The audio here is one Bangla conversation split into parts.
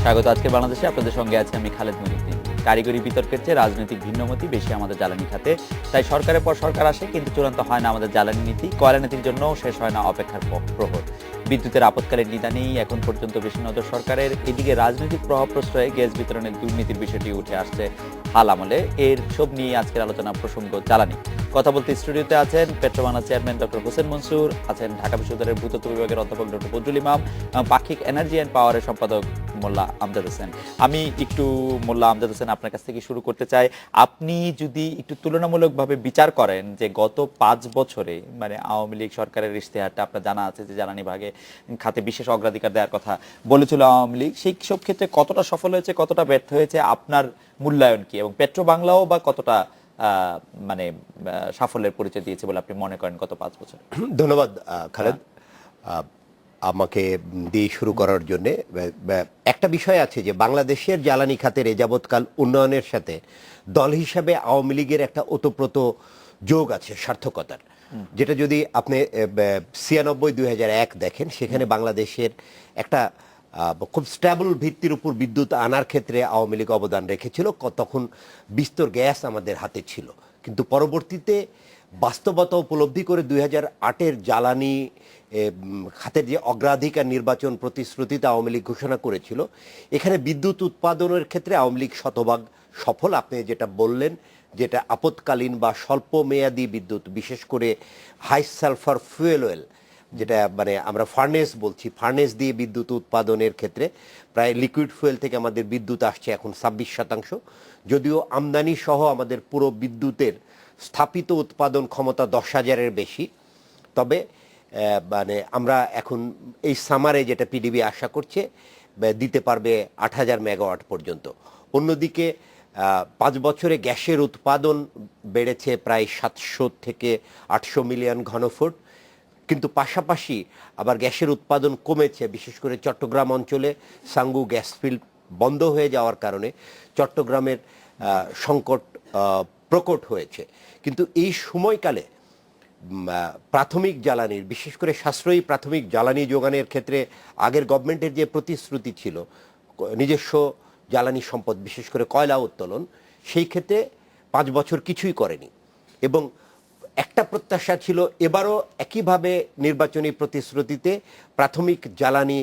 স্বাগত আজকের বাংলাদেশে। আপনাদের সঙ্গে আছে আমি খালেদ মহিউদ্দিন। কারিগরি বিতর্কের চেয়ে রাজনৈতিক ভিন্নমতি বেশি আমাদের জ্বালানি খাতে। তাই সরকারের পর সরকার আসে, কিন্তু চূড়ান্ত হয় না আমাদের জ্বালানি নীতি। কয়লা নীতির জন্যও শেষ হয় না অপেক্ষার প্রহর। বিদ্যুতের আপৎকালীন নিদানেই এখন পর্যন্ত বেশি নজর সরকারের। এদিকে রাজনৈতিক প্রভাব প্রশ্রয়ে গ্যাস বিতরণের দুর্নীতির বিষয়টি উঠে আসছে হাল আমলে। এর সব নিয়ে আজকের আলোচনা প্রসঙ্গ জ্বালানি। কথা বলতে স্টুডিওতে আছেন পেট্রোবাংলা চেয়ারম্যান ডক্টর হোসেন মনসুর, আছেন ঢাকা বিশ্ববিদ্যালয়ের ভূতত্ত্ব বিভাগের অধ্যাপক ডক্টর বদরুল ইমাম, পাক্ষিক এনার্জি অ্যান্ড পাওয়ারের সম্পাদক মোল্লা আমজাদ হোসেন। আমি একটু মোল্লা আমজাদ হোসেন আপনার কাছ থেকে শুরু করতে চাই। আপনি যদি একটু তুলনামূলকভাবে বিচার করেন যে গত 5 বছরে মানে আওয়ামী লীগ সরকারের ইশতেহারটা আপনার জানা আছে যে জ্বালানি ভাগে খাতে বিশেষ অগ্রাধিকার দেওয়ার কথা বলেছিল আওয়ামী লীগ, সেই সব ক্ষেত্রে কতটা সফল হয়েছে, কতটা ব্যর্থ হয়েছে, আপনার মূল্যায়ন কি? এবং পেট্রো বাংলাও বা কতটা মানে সাফল্যের পরিচয় দিয়েছে বলে আপনি মনে করেন গত 5 বছর? ধন্যবাদ খালেদ, আমাকে দিয়ে শুরু করার জন্য। একটা বিষয় আছে যে বাংলাদেশের জ্বালানি খাতের এ যাবৎকাল উন্নয়নের সাথে দল হিসাবে আওয়ামী লীগের একটা ওতপ্রোত যোগ আছে সার্থকতার, যেটা যদি আপনি 96-2001 দেখেন, সেখানে বাংলাদেশের একটা খুব স্ট্যাবল ভিত্তির উপর বিদ্যুৎ আনার ক্ষেত্রে আওয়ামী লীগ অবদান রেখেছিল। তখন বিস্তর গ্যাস আমাদের হাতে ছিল, কিন্তু পরবর্তীতে বাস্তবতা উপলব্ধি করে 2008-এর জ্বালানি খাতের যে অগ্রাধিকার নির্বাচন প্রতিশ্রুতিতে আওয়ামী লীগ ঘোষণা করেছিল, এখানে বিদ্যুৎ উৎপাদনের ক্ষেত্রে আওয়ামী লীগ শতভাগ সফল। আপনি যেটা বললেন, যেটা আপৎকালীন বা স্বল্প মেয়াদী বিদ্যুৎ, বিশেষ করে হাই সালফার ফুয়েল অয়েল, যেটা মানে আমরা ফার্নেস বলছি, ফার্নেস দিয়ে বিদ্যুৎ উৎপাদনের ক্ষেত্রে প্রায় লিকুইড ফুয়েল থেকে আমাদের বিদ্যুৎ আসছে এখন 26%। যদিও আমদানি সহ আমাদের পুরো বিদ্যুতের স্থাপিত উৎপাদন ক্ষমতা 10,000-এর বেশি। তবে মানে আমরা এখন এই সামারে যেটা পিডিবি আশা করছে দিতে পারবে 8,000 মেগাওয়াট পর্যন্ত। অন্যদিকে 5 বছরে গ্যাসের উৎপাদন বেড়েছে প্রায় 700 থেকে 800 মিলিয়ন ঘনফুট, কিন্তু পাশাপাশি আবার গ্যাসের উৎপাদন কমেছে, বিশেষ করে চট্টগ্রাম অঞ্চলে সাঙ্গু গ্যাস ফিল্ড বন্ধ হয়ে যাওয়ার কারণে চট্টগ্রামের সংকট প্রকট হয়েছে। কিন্তু এই সময়কালে প্রাথমিক জ্বালানির, বিশেষ করে সাশ্রয়ী প্রাথমিক জ্বালানি যোগানের ক্ষেত্রে আগের গভর্নমেন্টের যে প্রতিশ্রুতি ছিল নিজস্ব জ্বালানি সম্পদ, বিশেষ করে কয়লা উত্তোলন, সেই ক্ষেত্রে 5 বছর কিছুই করেনি। এবং একটা প্রত্যাশা ছিল এবারও একইভাবে নির্বাচনী প্রতিশ্রুতিতে প্রাথমিক জ্বালানি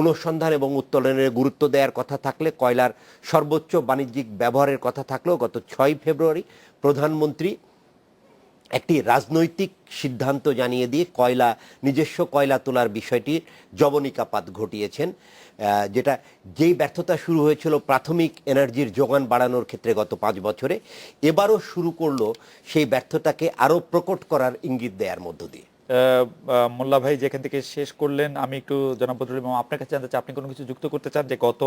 অনুসন্ধান এবং উত্তোলনের গুরুত্ব দেওয়ার কথা থাকলে, কয়লার সর্বোচ্চ বাণিজ্যিক ব্যবহারের কথা থাকলেও গত 6 ফেব্রুয়ারি প্রধানমন্ত্রী একটি রাজনৈতিক সিদ্ধান্ত জানিয়ে দিয়ে নিজস্ব কয়লা তোলার বিষয়টির জবনিকাপাত ঘটিয়েছেন, যেই ব্যর্থতা শুরু হয়েছিল প্রাথমিক এনার্জির যোগান বাড়ানোর ক্ষেত্রে গত 5 বছরে, এবারও শুরু করলো সেই ব্যর্থতাকে আরও প্রকট করার ইঙ্গিত দেওয়ার মধ্য দিয়ে। মোল্লা ভাই যেখান থেকে শেষ করলেন, আমি একটু জনাব বদরুল ইমাম আপনার কাছে জানতে চাই, আপনি কোনো কিছু যুক্ত করতে চান যে গত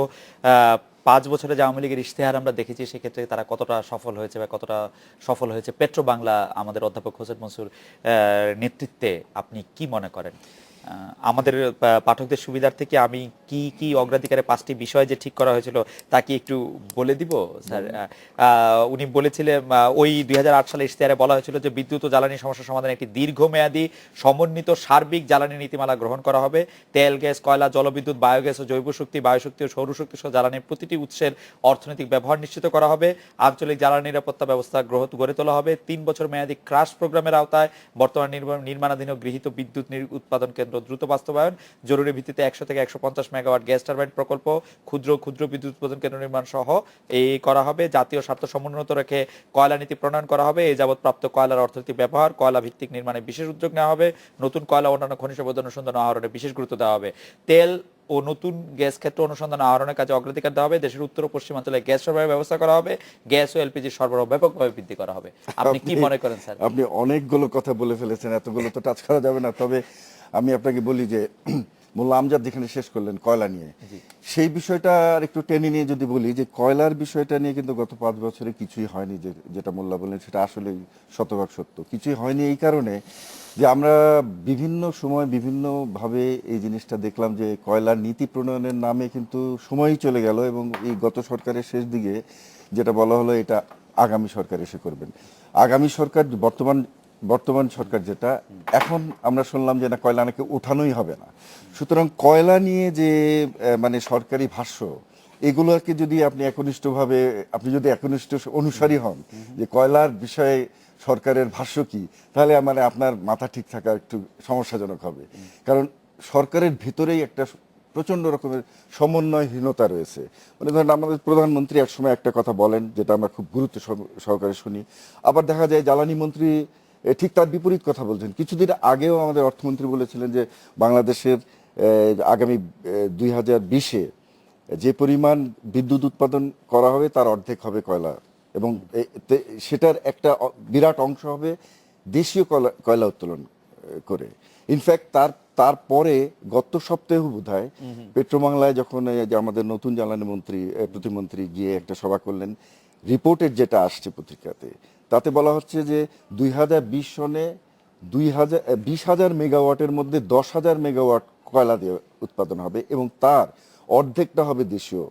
5 বছরে যে আওয়ামী লীগের ইশতেহার আমরা দেখেছি সেক্ষেত্রে তারা কতটা সফল হয়েছে বা কতটা সফল হয়েছে পেট্রো বাংলা আমাদের অধ্যাপক হোসেন মনসুর নেতৃত্বে, আপনি কি মনে করেন? আমাদের পাঠকদের সুবিধার থেকে আমি কি কি অগ্রাধিকারের 5টি বিষয় যে ঠিক করা হয়েছিল তা কি একটু বলে দিব স্যার? উনি বলেছিলেন ওই 2008 সালে ইশতেহারে বলা হয়েছিল যে বিদ্যুৎ ও জ্বালানি সমস্যা সমাধানে একটি দীর্ঘমেয়াদী সমন্বিত সার্বিক জ্বালানি নীতিমালা গ্রহণ করা হবে। তেল, গ্যাস, কয়লা, জলবিদ্যুৎ, বায়োগ্যাস ও জৈব শক্তি, বায়ুশক্তি ও সৌরশক্তি সহ জ্বালানির প্রতিটি উৎসের অর্থনৈতিক ব্যবহার নিশ্চিত করা হবে। আঞ্চলিক জ্বালানি নিরাপত্তা ব্যবস্থা গড়ে তোলা হবে। 3 বছর মেয়াদী ক্রাশ প্রোগ্রামের আওতায় বর্তমান নির্মাণাধীন ও গৃহীত বিদ্যুৎ উৎপাদন কেন্দ্র দ্রুত বাস্তবায়ন। জরুরি ভিত্তিতে 100 থেকে 150 মেগাওয়াট গ্যাস টারবাইন প্রকল্প, ক্ষুদ্র বিদ্যুৎ উৎপাদন কেন্দ্র নির্মাণ সহ এই করা হবে। জাতীয় স্বার্থ সমুন্নত রেখে কয়লা নীতি প্রণয়ন করা হবে। এই যাবৎ প্রাপ্ত কয়লার অর্থনৈতিক ব্যবহার, কয়লা ভিত্তিক নির্মাণে বিশেষ উদ্যোগ নেওয়া হবে। নতুন কয়লা অন্যান্য খনিজ সম্পদ অনুসন্ধান আহরণে বিশেষ গুরুত্ব দেওয়া হবে। তেল ও নতুন গ্যাস ক্ষেত্র অনুসন্ধান আহরণের কাজে অগ্রাধিকার দেওয়া হবে। দেশের উত্তর ও পশ্চিমাঞ্চলে গ্যাস সরবরাহের ব্যবস্থা করা হবে। গ্যাস ও এলপিজি সরবরাহ ব্যাপকভাবে বৃদ্ধি করা হবে। আপনি কি মনে করেন স্যার? আপনি অনেকগুলো কথা বলে ফেলেছেন, এতগুলো তো টাচ করা যাবে না। তবে আমি আপনাকে বলি যে মোল্লা আমজাদ যেখানে শেষ করলেন কয়লা নিয়ে, সেই বিষয়টা আর একটু টেনে নিয়ে যদি বলি যে কয়লার বিষয়টা নিয়ে কিন্তু গত 5 বছরে কিছুই হয়নি। যেটা মোল্লা বললেন সেটা আসলে শতভাগ সত্য, কিছুই হয়নি। এই কারণে যে আমরা বিভিন্ন সময় বিভিন্নভাবে এই জিনিসটা দেখলাম যে কয়লার নীতি প্রণয়নের নামে কিন্তু সময়ই চলে গেল, এবং এই গত সরকারের শেষ দিকে যেটা বলা হলো এটা আগামী সরকার এসে করবেন। আগামী সরকার বর্তমান বর্তমান সরকার যেটা, এখন আমরা শুনলাম যে না, কয়লা নাকি উঠানোই হবে না। সুতরাং কয়লা নিয়ে যে মানে সরকারি ভাষ্য, এগুলোকে যদি আপনি যদি একনিষ্ঠ অনুসারী হন যে কয়লার বিষয়ে সরকারের ভাষ্য কি, তাহলে মানে আপনার মাথা ঠিক থাকা একটু সমস্যাজনক হবে। কারণ সরকারের ভিতরেই একটা প্রচন্ড রকমের সমন্বয়হীনতা রয়েছে। মানে ধরেন আমাদের প্রধানমন্ত্রী একসময় একটা কথা বলেন, যেটা আমরা খুব গুরুত্ব সহকারে শুনি, আবার দেখা যায় জ্বালানি মন্ত্রী ঠিক তার বিপরীত কথা বলছেন। কিছুদিন আগেও আমাদের অর্থমন্ত্রী বলেছিলেন যে বাংলাদেশের আগামী 2020-এ যে পরিমাণ বিদ্যুৎ উৎপাদন করা হবে তার অর্ধেক হবে কয়লা, এবং সেটার একটা বিরাট অংশ হবে দেশীয় কয়লা উত্তোলন করে। ইনফ্যাক্ট তারপরে গত সপ্তাহে বোধহয় পেট্রোবাংলায় যখন যে আমাদের নতুন জ্বালানি মন্ত্রী প্রতিমন্ত্রী গিয়ে একটা সভা করলেন, রিপোর্টের যেটা আসছে পত্রিকাতে, তাতে বলা হচ্ছে যে 2020 সনে 20,000 মেগাওয়াটের মধ্যে 10,000 মেগাওয়াট কয়লা দিয়ে উৎপাদন হবে, এবং তার অর্ধেকটা হবে দেশীয়,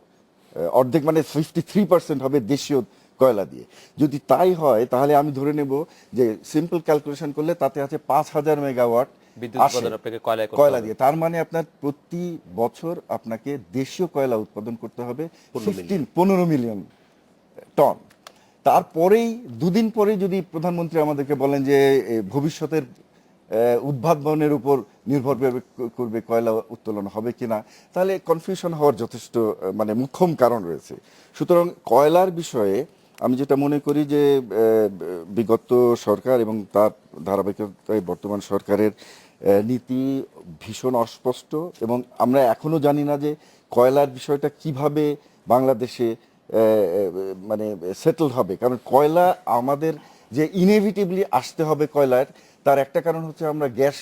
অর্ধেক মানে 53% হবে দেশীয় কয়লা দিয়ে। যদি তাই হয় তাহলে আমি ধরে নেব যে সিম্পল ক্যালকুলেশন করলে তাতে আছে 5,000 মেগাওয়াট বিদ্যুৎ উৎপাদন আপনাকে কয়লা দিয়ে। তার মানে আপনার প্রতি বছর আপনাকে দেশীয় কয়লা উৎপাদন করতে হবে 15 মিলিয়ন টন। তারপরেই দুদিন পরে যদি প্রধানমন্ত্রী আমাদেরকে বলেন যে ভবিষ্যতের উদ্ভাবনের উপর নির্ভর করবে কয়লা উত্তোলন হবে কিনা, তাহলে কনফিউশন হওয়ার যথেষ্ট মানে মুখ্যম কারণ রয়েছে। সুতরাং কয়লার বিষয়ে আমি যেটা মনে করি যে বিগত সরকার এবং তার ধারাবাহিকতায় বর্তমান সরকারের নীতি ভীষণ অস্পষ্ট, এবং আমরা এখনো জানি না যে কয়লার বিষয়টা কিভাবে বাংলাদেশে মানে সেটেল হবে। কারণ কয়লা আমাদের যে ইনএভিটেবলি আসতে হবে কয়লার, তার একটা কারণ হচ্ছে আমরা গ্যাস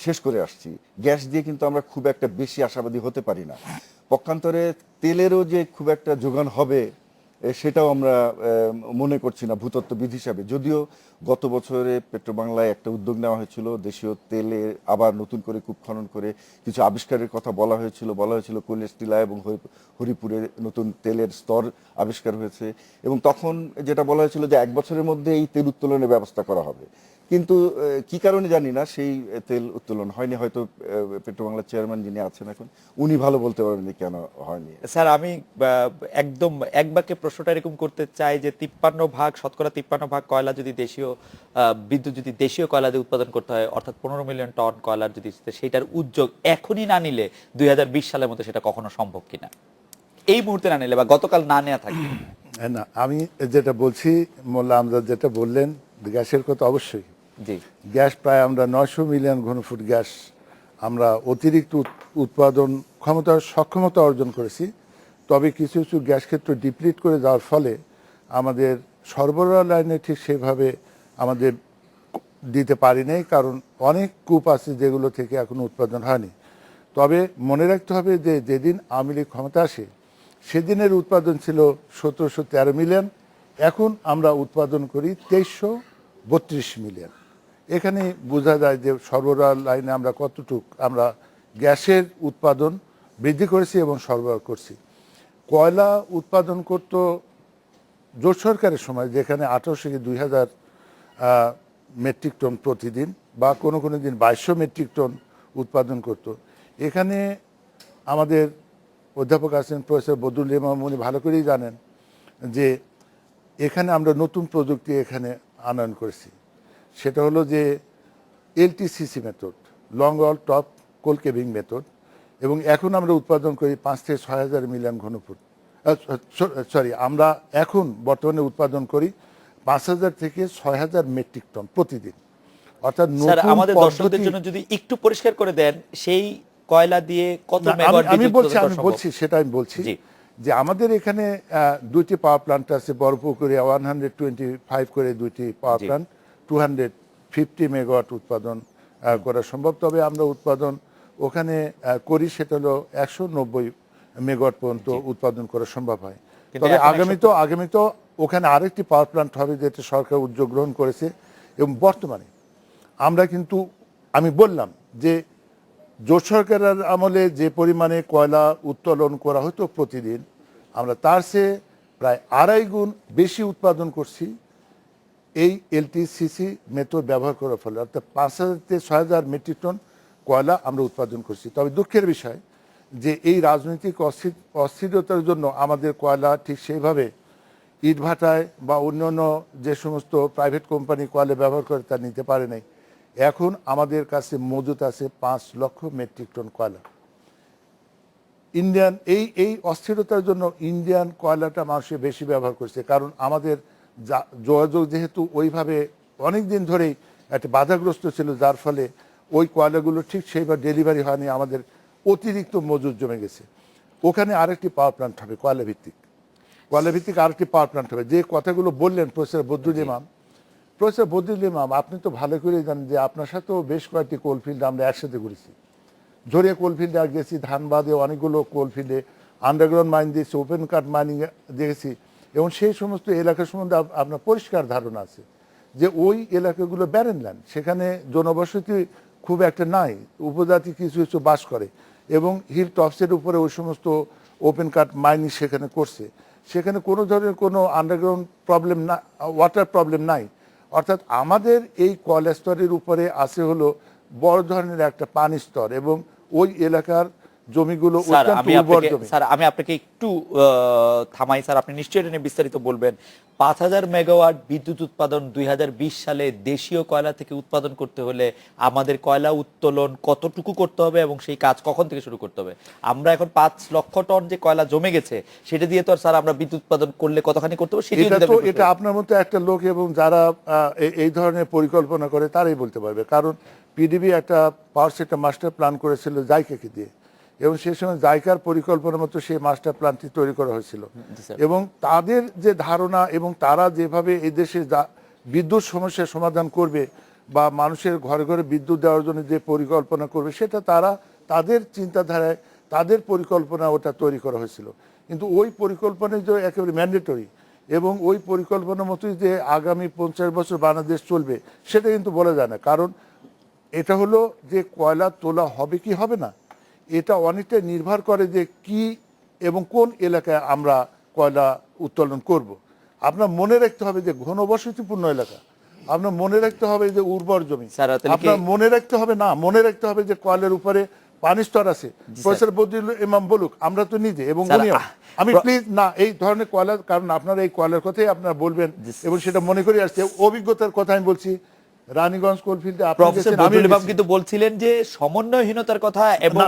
শেষ করে আসছি। গ্যাস দিয়ে কিন্তু আমরা খুব একটা বেশি আশাবাদী হতে পারি না। পক্ষান্তরে তেলেরও যে খুব একটা যোগান হবে সেটাও আমরা মনে করছি না ভূতত্ত্ববিদ হিসাবে। যদিও গত বছরে পেট্রোবাংলায় একটা উদ্যোগ নেওয়া হয়েছিল, দেশীয় তেলে আবার নতুন করে কূপ খনন করে কিছু আবিষ্কারের কথা বলা হয়েছিল কৈলাসটিলা এবং হরিপুরে নতুন তেলের স্তর আবিষ্কার হয়েছে, এবং তখন যেটা বলা হয়েছিল যে 1 বছরের মধ্যে এই তেল উত্তোলনের ব্যবস্থা করা হবে। কিন্তু কি কারণে জানি না সেই তেল উত্তোলন হয়নি। হয়তো পেট্রোবাংলার চেয়ারম্যান যিনি আছেন এখন, উনি ভালো বলতে পারবেন যে কেন হয়নি। স্যার, আমি একদম এক বাক্যে প্রশ্নটা এরকম করতে চাই যে 53% কয়লা যদি দেশীয় বিদ্যুৎ যদি দেশীয় কয়লা দিয়ে উৎপাদন করতে হয়, অর্থাৎ 15 মিলিয়ন টন কয়লার যদি সেটার উদ্যোগ এখনই না নিলে 2020 সালের মধ্যে সেটা কখনো সম্ভব কিনা, এই মুহূর্তে না নিলে বা গতকাল না নেওয়া থাকে? না, আমি যেটা বলছি, মোল্লা আমজাদ যেটা বললেন গ্যাসের কথা, অবশ্যই জি, গ্যাস প্রায় আমরা 900 মিলিয়ন ঘনফুট গ্যাস আমরা অতিরিক্ত উৎপাদন সক্ষমতা অর্জন করেছি। তবে কিছু কিছু গ্যাস ক্ষেত্র ডিপ্লিট করে যাওয়ার ফলে আমাদের সরবরাহ লাইনে ঠিক সেভাবে আমাদের দিতে পারি নাই, কারণ অনেক কূপ আছে যেগুলো থেকে এখনো উৎপাদন হয়নি। তবে মনে রাখতে হবে যে যেদিন আওয়ামী লীগ ক্ষমতা আসে সেদিনের উৎপাদন ছিল 1713 মিলিয়ন, এখন আমরা উৎপাদন করি 2332 মিলিয়ন। এখানে বোঝা যায় যে সরবরাহ লাইনে আমরা আমরা গ্যাসের উৎপাদন বৃদ্ধি করেছি এবং সরবরাহ করছি। কয়লা উৎপাদন করত জোট সরকারের সময়, যেখানে 1800 থেকে 2000 মেট্রিক টন প্রতিদিন, বা কোনো কোনো দিন 2200 মেট্রিক টন উৎপাদন করত। এখানে আমাদের অধ্যাপক আছেন প্রফেসর বদরুল ইমাম, উনি ভালো করেই জানেন যে এখানে আমরা নতুন প্রযুক্তি এখানে আনয়ন করেছি। সেটা হলো যে এলটিসিসি মেথড, লং ওয়াল টপ কোল কেবিং মেথড, এবং এখন আমরা উৎপাদন করি 5 থেকে 6,000 মিলিয়ন ঘনফুট। আমরা এখন বর্তমানে উৎপাদন করি 5,000 থেকে 6,000 মেট্রিক টন প্রতিদিন। অর্থাৎ স্যার, আমাদের দর্শকদের জন্য যদি একটু পরিষ্কার করে দেন, সেই কয়লা দিয়ে কত মেগাওয়াট বিদ্যুৎ উৎপাদন করা সম্ভব? আমি বলছি যে আমাদের এখানে 2টি পাওয়ার প্ল্যান্ট আছে, বড়পুকুরে 125 করে 2টি পাওয়ার প্ল্যান্ট, 250 মেগাওয়াট উৎপাদন করা সম্ভব। তবে আমরা উৎপাদন ওখানে করি সেটা হলো 190 মেগাওয়াট পর্যন্ত উৎপাদন করা সম্ভব হয়। তবে আগামী তো ওখানে আরেকটি পাওয়ার প্ল্যান্ট হবে, যেটা সরকার উদ্যোগ গ্রহণ করেছে। এবং বর্তমানে আমরা কিন্তু, আমি বললাম যে জোট সরকারের আমলে যে পরিমাণে কয়লা উত্তোলন করা হতো প্রতিদিন, আমরা তার চেয়ে প্রায় 2.5 গুণ বেশি উৎপাদন করছি এই এলটিসিসি মেথড ব্যবহার করার ফলে অর্থাৎ 5,000 থেকে 6,000 মেট্রিক টন কয়লা আমরা উৎপাদন করছি। তবে দুঃখের বিষয় যে এই রাজনৈতিক অস্থিরতার জন্য আমাদের কয়লা ঠিক সেইভাবে ইটভাটায় বা অন্যান্য যে সমস্ত প্রাইভেট কোম্পানি কয়লা ব্যবহার করে তা নিতে পারে নাই। এখন আমাদের কাছে মজুত আছে 5 লক্ষ মেট্রিক টন কয়লা। ইন্ডিয়ান এই অস্থিরতার জন্য ইন্ডিয়ান কয়লাটা মানুষে বেশি ব্যবহার করছে, কারণ আমাদের যোগাযোগ যেহেতু ওইভাবে অনেক দিন ধরেই একটা বাধাগ্রস্ত ছিল, যার ফলে ওই কয়লাগুলো ঠিক সেইভাবে ডেলিভারি হয়নি, আমাদের অতিরিক্ত মজুদ জমে গেছে। ওখানে আরেকটি পাওয়ার প্ল্যান্ট হবে কয়লা ভিত্তিক আরেকটি পাওয়ার প্ল্যান্ট হবে। যে কথাগুলো বললেন প্রফেসর বদরুল ইমাম, আপনি তো ভালো করেই জানেন যে আপনার সাথেও বেশ কয়েকটি কোলফিল্ড আমরা একসাথে ঘুরেছি। ঝরিয়া কোলফিল্ডে গেছি, ধানবাদে অনেকগুলো কোলফিল্ডে আন্ডারগ্রাউন্ড মাইন দিয়েছি, ওপেন কাট মাইনিং দেখেছি, এবং সেই সমস্ত এলাকা সম্বন্ধে আপনার পরিষ্কার ধারণা আছে যে ওই এলাকাগুলো ব্যারেন ল্যান্ড, সেখানে জনবসতি খুব একটা নাই, উপজাতি কিছু কিছু বাস করে, এবং হিল টপসের উপরে ওই সমস্ত ওপেন কাট মাইনিং সেখানে করছে। সেখানে কোনো ধরনের কোনো আন্ডারগ্রাউন্ড প্রবলেম না, ওয়াটার প্রবলেম নাই। অর্থাৎ আমাদের এই কয়লা স্তরের উপরে আছে হলো বড় ধরনের একটা পানি স্তর, এবং ওই এলাকার জমিগুলো অত্যন্ত উর্বর জমি। স্যার আমি আপনাকে একটু থামাই স্যার, আপনি নিশ্চয়ই এটা নিয়ে বিস্তারিত বলবেন। 5,000 মেগাওয়াট বিদ্যুৎ উৎপাদন 2020 সালে দেশীয় কয়লা থেকে উৎপাদন করতে হলে আমাদের কয়লা উত্তোলন কতটুকু করতে হবে এবং সেই কাজ কখন থেকে শুরু করতে হবে? আমরা এখন 5 লক্ষ টন যে কয়লা জমে গেছে সেটা দিয়ে তো স্যার আমরা বিদ্যুৎ উৎপাদন করলে কতখানি করতে হবে এটা আপনার মতো একটা লোক এবং যারা এই ধরনের পরিকল্পনা করে তারাই বলতে পারবে। কারণ পিডিবি একটা পাওয়ার সেক্টর মাস্টার প্ল্যান করেছিল জাইকাকে দিয়ে, এবং সেই সময় জাইকার পরিকল্পনার মতো সেই মাস্টার প্ল্যানটি তৈরি করা হয়েছিল, এবং তাদের যে ধারণা এবং তারা যেভাবে এই দেশে বিদ্যুৎ সমস্যার সমাধান করবে বা মানুষের ঘরে ঘরে বিদ্যুৎ দেওয়ার জন্য যে পরিকল্পনা করবে, সেটা তারা তাদের চিন্তাধারায় তাদের পরিকল্পনা ওটা তৈরি করা হয়েছিল। কিন্তু ওই পরিকল্পনা যে একেবারে ম্যান্ডেটরি এবং ওই পরিকল্পনার মতোই যে আগামী 50 বছর বাংলাদেশ চলবে সেটা কিন্তু বলা যায় না। কারণ এটা হলো যে কয়লা তোলা হবে কি হবে না, এটা অনেকটা নির্ভর করে যে কি এবং কোন এলাকায় আমরা কয়লা উত্তোলন করব। আপনার মনে রাখতে হবে যে ঘনবসতিপূর্ণ এলাকা, আপনার মনে রাখতে হবে যে উর্বর জমি, আপনার মনে রাখতে হবে যে কয়লার উপরে পানি স্তর আছে। প্রফেসর বদরুল ইমাম বলুক, আমরা তো নিজে এবং আমি প্লিজ না এই ধরনের কয়লা, কারণ আপনারা এই কয়লার কথাই আপনারা বলবেন এবং সেটা মনে করে আসছে, অভিজ্ঞতার কথা আমি বলছি। রানীগঞ্জ কোলফিল্ডে আপনি কিন্তু বলছিলেন যে সমন্বয়হীনতার কথা, এবং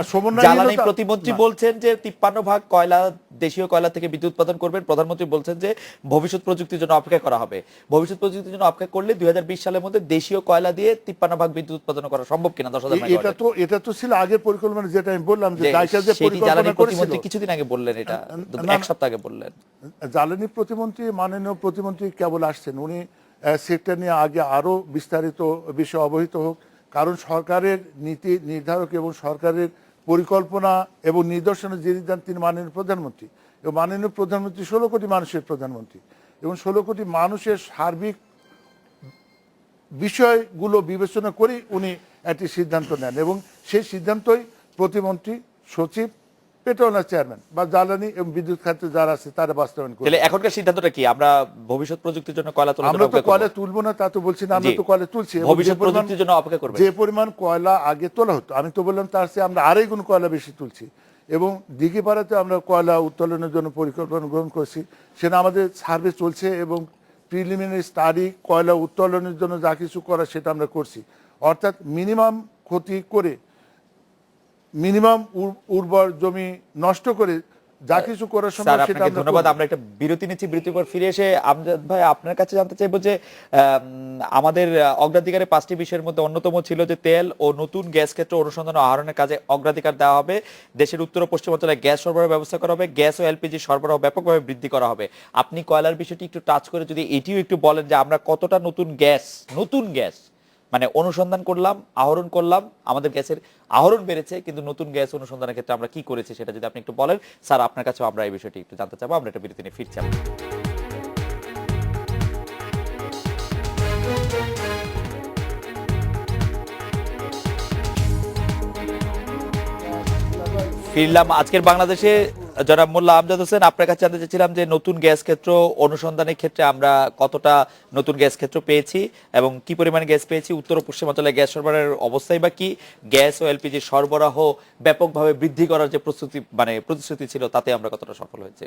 জ্বালানি প্রতিমন্ত্রী বলছেন যে 53 ভাগ কয়লা দেশীয় কয়লা থেকে বিদ্যুৎ উৎপাদন করবেন। প্রধানমন্ত্রী বলছেন যে ভবিষ্যৎ প্রযুক্তির জন্য অপেক্ষা করা হবে। ভবিষ্যৎ প্রযুক্তির জন্য অপেক্ষা করলে 2020 সালের মধ্যে দেশীয় কয়লা দিয়ে 53 ভাগ বিদ্যুৎ উৎপাদন করা সম্ভব কিনা? 10,000 মেগাওয়াট। এটা তো ছিল আগের পরিকল্পনা, যেটা আমি বললাম যে জাইকার যে পরিকল্পনা করেছিল কিছুদিন আগে বললেন, এটা 1 সপ্তাহ আগে বললেন। জ্বালানি প্রতিমন্ত্রী মাননীয় প্রতিমন্ত্রী কেবল আসছেন, উনি সেক্টর নিয়ে আগে আরো বিস্তারিত বিষয় অবহিত হোক। কারণ সরকারের নীতি নির্ধারক এবং সরকারের পরিকল্পনা এবং নিদর্শনে যিনি যান তিনি মাননীয় প্রধানমন্ত্রী, এবং মাননীয় প্রধানমন্ত্রী 16 কোটি মানুষের প্রধানমন্ত্রী, এবং 16 কোটি মানুষের সার্বিক বিষয়গুলো বিবেচনা করেই উনি একটি সিদ্ধান্ত নেন, এবং সেই সিদ্ধান্তই প্রতিমন্ত্রী, সচিব, পেট্রোলিয়াম চেয়ারম্যান বা জ্বালানি এবং বিদ্যুৎ খাতে যারা আছে তারা বাস্তবায়ন করে। তাহলে এখনকার সিদ্ধান্তটা কি? আমরা ভবিষ্যৎ প্রযুক্তির জন্য কয়লা তুলব? আমরা তো কয়লা তুলবো না তা তো বলছি না, আমরা তো কয়লা তুলছি। ভবিষ্যৎ প্রযুক্তির জন্য অপেক্ষা করব। যে পরিমাণ কয়লা আগে তোলা হতো, আমি তো বললাম তার চেয়ে আমরা আড়াই গুণ কয়লা বেশি তুলছি, এবং দিঘিপাড়াতে আমরা কয়লা উত্তোলনের জন্য পরিকল্পনা গ্রহণ করছি। সেটা আমাদের সার্ভে চলছে এবং প্রিলিমিনারি স্টাডি কয়লা উত্তোলনের জন্য যা কিছু করা সেটা আমরা করছি। অর্থাৎ মিনিমাম ক্ষতি করে, মিনিমাম উর্বর জমি নষ্ট করে যা কিছু করার সময় সেটা আমরা। ধন্যবাদ। আমরা একটা বিরতি নিচ্ছি, বিরতির পর ফিরে এসে আমজাদ ভাই আপনার কাছে জানতে চাইবো যে আমাদের অগ্রাধিকারের 5টি বিষয়ের মধ্যে অন্যতম ছিল যে তেল ও নতুন গ্যাস ক্ষেত্র অনুসন্ধান ও আহরণের কাজে অগ্রাধিকার দেওয়া হবে, দেশের উত্তর ও পশ্চিম অঞ্চলে গ্যাস সরবরাহ ব্যবস্থা করা হবে, গ্যাস ও এলপিজি সরবরাহ ব্যাপকভাবে বৃদ্ধি করা হবে। আপনি কয়লার বিষয়টি একটু টাচ করে যদি এটিও একটু বলেন যে আমরা কতটা নতুন গ্যাস মানে অনুসন্ধান করলাম, আহরণ করলাম, আমাদের গ্যাসের আহরণ বেড়েছে, কিন্তু নতুন গ্যাস অনুসন্ধানের ক্ষেত্রে আমরা কি করেছি সেটা যদি আপনি একটু বলেন স্যার, আপনার কাছেও আমরা এই বিষয়টি একটু জানতে চাবো। আমরা একটা বিরতি নিয়ে ফিরছি। ফিরলাম। আজকের বাংলাদেশে জনাব মোল্লা আমজাদ হোসেন, আপনার কাছে জানতে চাচ্ছিলাম যে নতুন গ্যাস ক্ষেত্র অনুসন্ধানের ক্ষেত্রে আমরা কতটা নতুন গ্যাস ক্ষেত্র পেয়েছি এবং কি পরিমাণ গ্যাস পেয়েছি, উত্তর ও পশ্চিমাঞ্চলে গ্যাস সরবরাহের অবস্থাই বা কি, গ্যাস ও এলপিজি সরবরাহ ব্যাপকভাবে বৃদ্ধি করার যে প্রতিশ্রুতি ছিল তাতে আমরা কতটা সফল হয়েছে?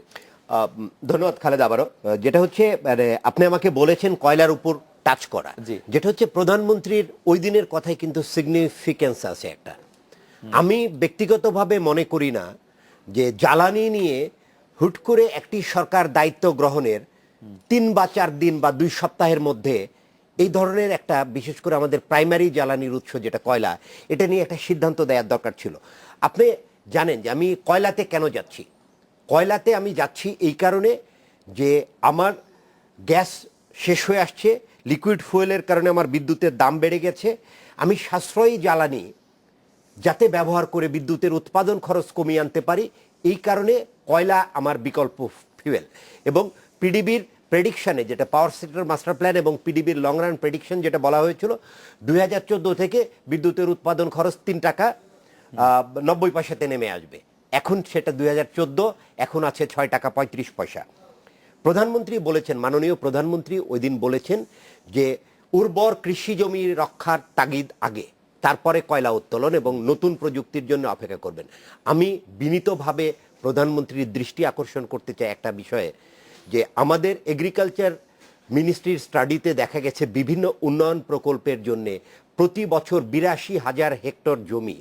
ধন্যবাদ খালেদ। আবারও যেটা হচ্ছে মানে আপনি আমাকে বলেছেন কয়লার উপর টাচ করা, জি। যেটা হচ্ছে প্রধানমন্ত্রীর ওই দিনের কথায় কিন্তু সিগনিফিকেন্স আছে একটা। আমি ব্যক্তিগতভাবে মনে করি না যে জ্বালানি নিয়ে হুট করে একটি সরকার দায়িত্ব গ্রহণের 3 বা 4 দিন বা 2 সপ্তাহের মধ্যে এই ধরনের একটা, বিশেষ করে আমাদের প্রাইমারি জ্বালানির উৎস যেটা কয়লা, এটা নিয়ে একটা সিদ্ধান্ত দেওয়ার দরকার ছিল। আপনি জানেন যে আমি কয়লাতে কেন যাচ্ছি। কয়লাতে আমি যাচ্ছি এই কারণে যে আমার গ্যাস শেষ হয়ে আসছে, লিকুইড ফুয়েলের কারণে আমার বিদ্যুতের দাম বেড়ে গেছে। আমি সাশ্রয়ী জ্বালানি যাতে ব্যবহার করে বিদ্যুতের উৎপাদন খরচ কমিয়ে আনতে পারি, এই কারণে কয়লা আমার বিকল্প ফুয়েল। এবং পিডিবির প্রেডিকশানে, যেটা পাওয়ার সেক্টর মাস্টার প্ল্যান এবং পিডিবির লং রান প্রেডিকশন যেটা বলা হয়েছিল, 2014 থেকে বিদ্যুতের উৎপাদন খরচ 3 টাকা 90 পয়সাতে নেমে আসবে। এখন সেটা 2014, এখন আছে 6 টাকা 35 পয়সা। প্রধানমন্ত্রী বলেছেন, মাননীয় প্রধানমন্ত্রী ওই দিন বলেছেন যে উর্বর কৃষি জমি রক্ষার তাগিদ আগে, তারপরে কয়লা উত্তোলন এবং নতুন প্রযুক্তির জন্য অপেক্ষা করবেন। আমি বিনীতভাবে প্রধানমন্ত্রীর দৃষ্টি আকর্ষণ করতে চাই একটা বিষয়ে, যে আমাদের এগ্রিকালচার মিনিস্ট্রির স্টাডিতে দেখা গেছে বিভিন্ন উন্নয়ন প্রকল্পের জন্য প্রতি বছর 82,000 হেক্টর জমি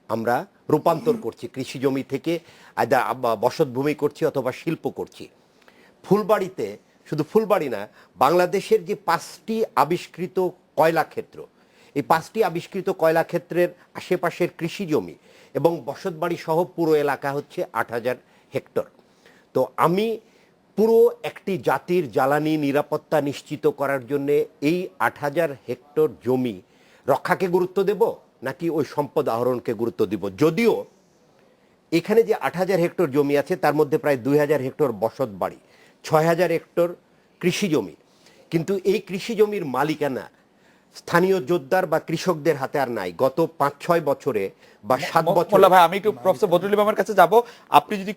আমরা রূপান্তর করছি, কৃষি জমি থেকে বসতভূমি করছি অথবা শিল্প করছি। ফুলবাড়িতে, শুধু ফুলবাড়ি না, বাংলাদেশের যে 5টি আবিষ্কৃত কয়লা ক্ষেত্র, এই 5টি আবিষ্কৃত কয়লা ক্ষেত্রের আশেপাশের কৃষি জমি এবং বসতবাড়ি সহ পুরো এলাকা হচ্ছে 8,000 হেক্টর। তো আমি পুরো একটি জাতির জ্বালানি নিরাপত্তা নিশ্চিত করার জন্য এই 8,000 হেক্টর জমি রক্ষাকে গুরুত্ব দেব নাকি ওই সম্পদ আহরণকে গুরুত্ব দিব? যদিও এখানে যে 8,000 হেক্টর জমি আছে তার মধ্যে প্রায় 2,000 হেক্টর বসত বাড়ি, 6,000 হেক্টর কৃষি জমি, কিন্তু এই কৃষি জমির মালিকানা স্থানীয় জোরদার বা কৃষকদের হাতে আর নাই। গত 5-6 বছরে বা 7 বছর। মোল্লা ভাই, আমি একটু প্রফেসর বদরুল ইমামের কাছে যাব, আপনি যদি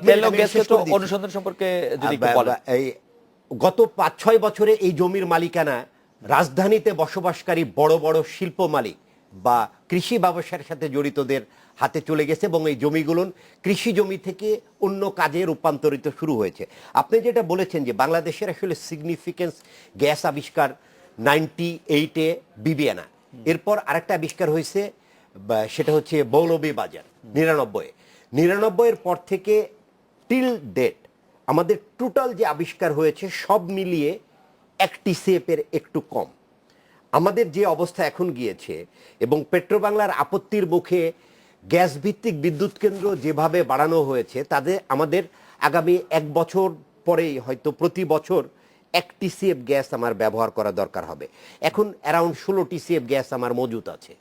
তেল ও গ্যাস ক্ষেত্র অনুসন্ধান সম্পর্কে যদি একটু বলেন। গত 5-6 বছরে এই জমির মালিকানা রাজধানীতে বসবাসকারী বড় বড় শিল্প মালিক বা কৃষি ব্যবসার সাথে জড়িতদের হাতে চলে গেছে এবং এই জমিগুলো কৃষি জমি থেকে অন্য কাজে রূপান্তরিত শুরু হয়েছে। আপনি যেটা বলেছেন যে বাংলাদেশের আসলে সিগনিফিকেন্স গ্যাস আবিষ্কার 98-এ বিবিয়ানা, এরপর আরেকটা আবিষ্কার হয়েছে সেটা হচ্ছে মৌলভীবাজার 99-এর পর থেকে টিল ডেট আমাদের টোটাল যে আবিষ্কার হয়েছে সব মিলিয়ে 1 TCF এর একটু কম। আমাদের যে অবস্থা এখন গিয়েছে এবং পেট্রোবাংলার আপত্তির মুখে গ্যাস ভিত্তিক বিদ্যুৎ কেন্দ্র যেভাবে বাড়ানো হয়েছে, তাদের আমাদের আগামী 1 বছর পরেই হয়তো প্রতি বছর 1 TCF গ্যাস আমার ব্যবহার করা দরকার হবে। এখন অ্যারাউন্ড 16 TCF গ্যাস আমার মজুত আছে।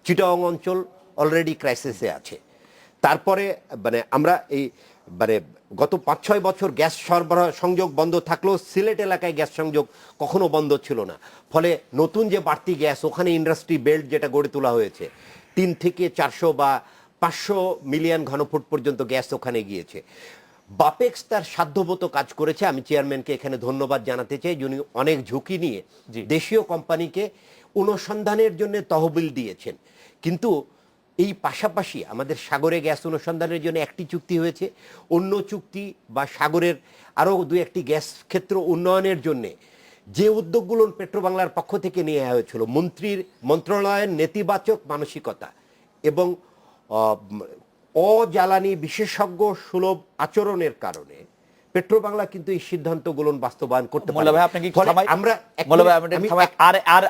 চিটাগং অঞ্চল অলরেডি ক্রাইসিসে আছে। তারপরে মানে আমরা এই মানে গত 5-6 বছর গ্যাস সরবরাহ সংযোগ বন্ধ থাকলেও সিলেট এলাকায় গ্যাস সংযোগ কখনো বন্ধ ছিল না। ফলে নতুন যে বাড়তি গ্যাস, ওখানে ইন্ডাস্ট্রি বেল্ট যেটা গড়ে তোলা হয়েছে, 3 থেকে 400 বা 500 মিলিয়ন ঘনফুট পর্যন্ত গ্যাস ওখানে গিয়েছে। বাপেক্স তার সাধ্যমতো কাজ করেছে। আমি চেয়ারম্যানকে এখানে ধন্যবাদ জানাতে চাই, যিনি অনেক ঝুঁকি নিয়ে দেশীয় কোম্পানিকে অনুসন্ধানের জন্য তহবিল দিয়েছেন। কিন্তু এই পাশাপাশি আমাদের সাগরে গ্যাস অনুসন্ধানের জন্য একটি চুক্তি হয়েছে, অন্য চুক্তি বা সাগরের আরও 2-1টি গ্যাস ক্ষেত্র উন্নয়নের জন্যে যে উদ্যোগগুলো পেট্রোবাংলার পক্ষ থেকে নেওয়া হয়েছিল, মন্ত্রণালয়ের নেতিবাচক মানসিকতা এবং অজ্বালানি বিশেষজ্ঞ সুলভ আচরণের কারণে পেট্রোবাংলা কিন্তু এই সিদ্ধান্তগুলো বাস্তবায়ন করতে পারে। আমরা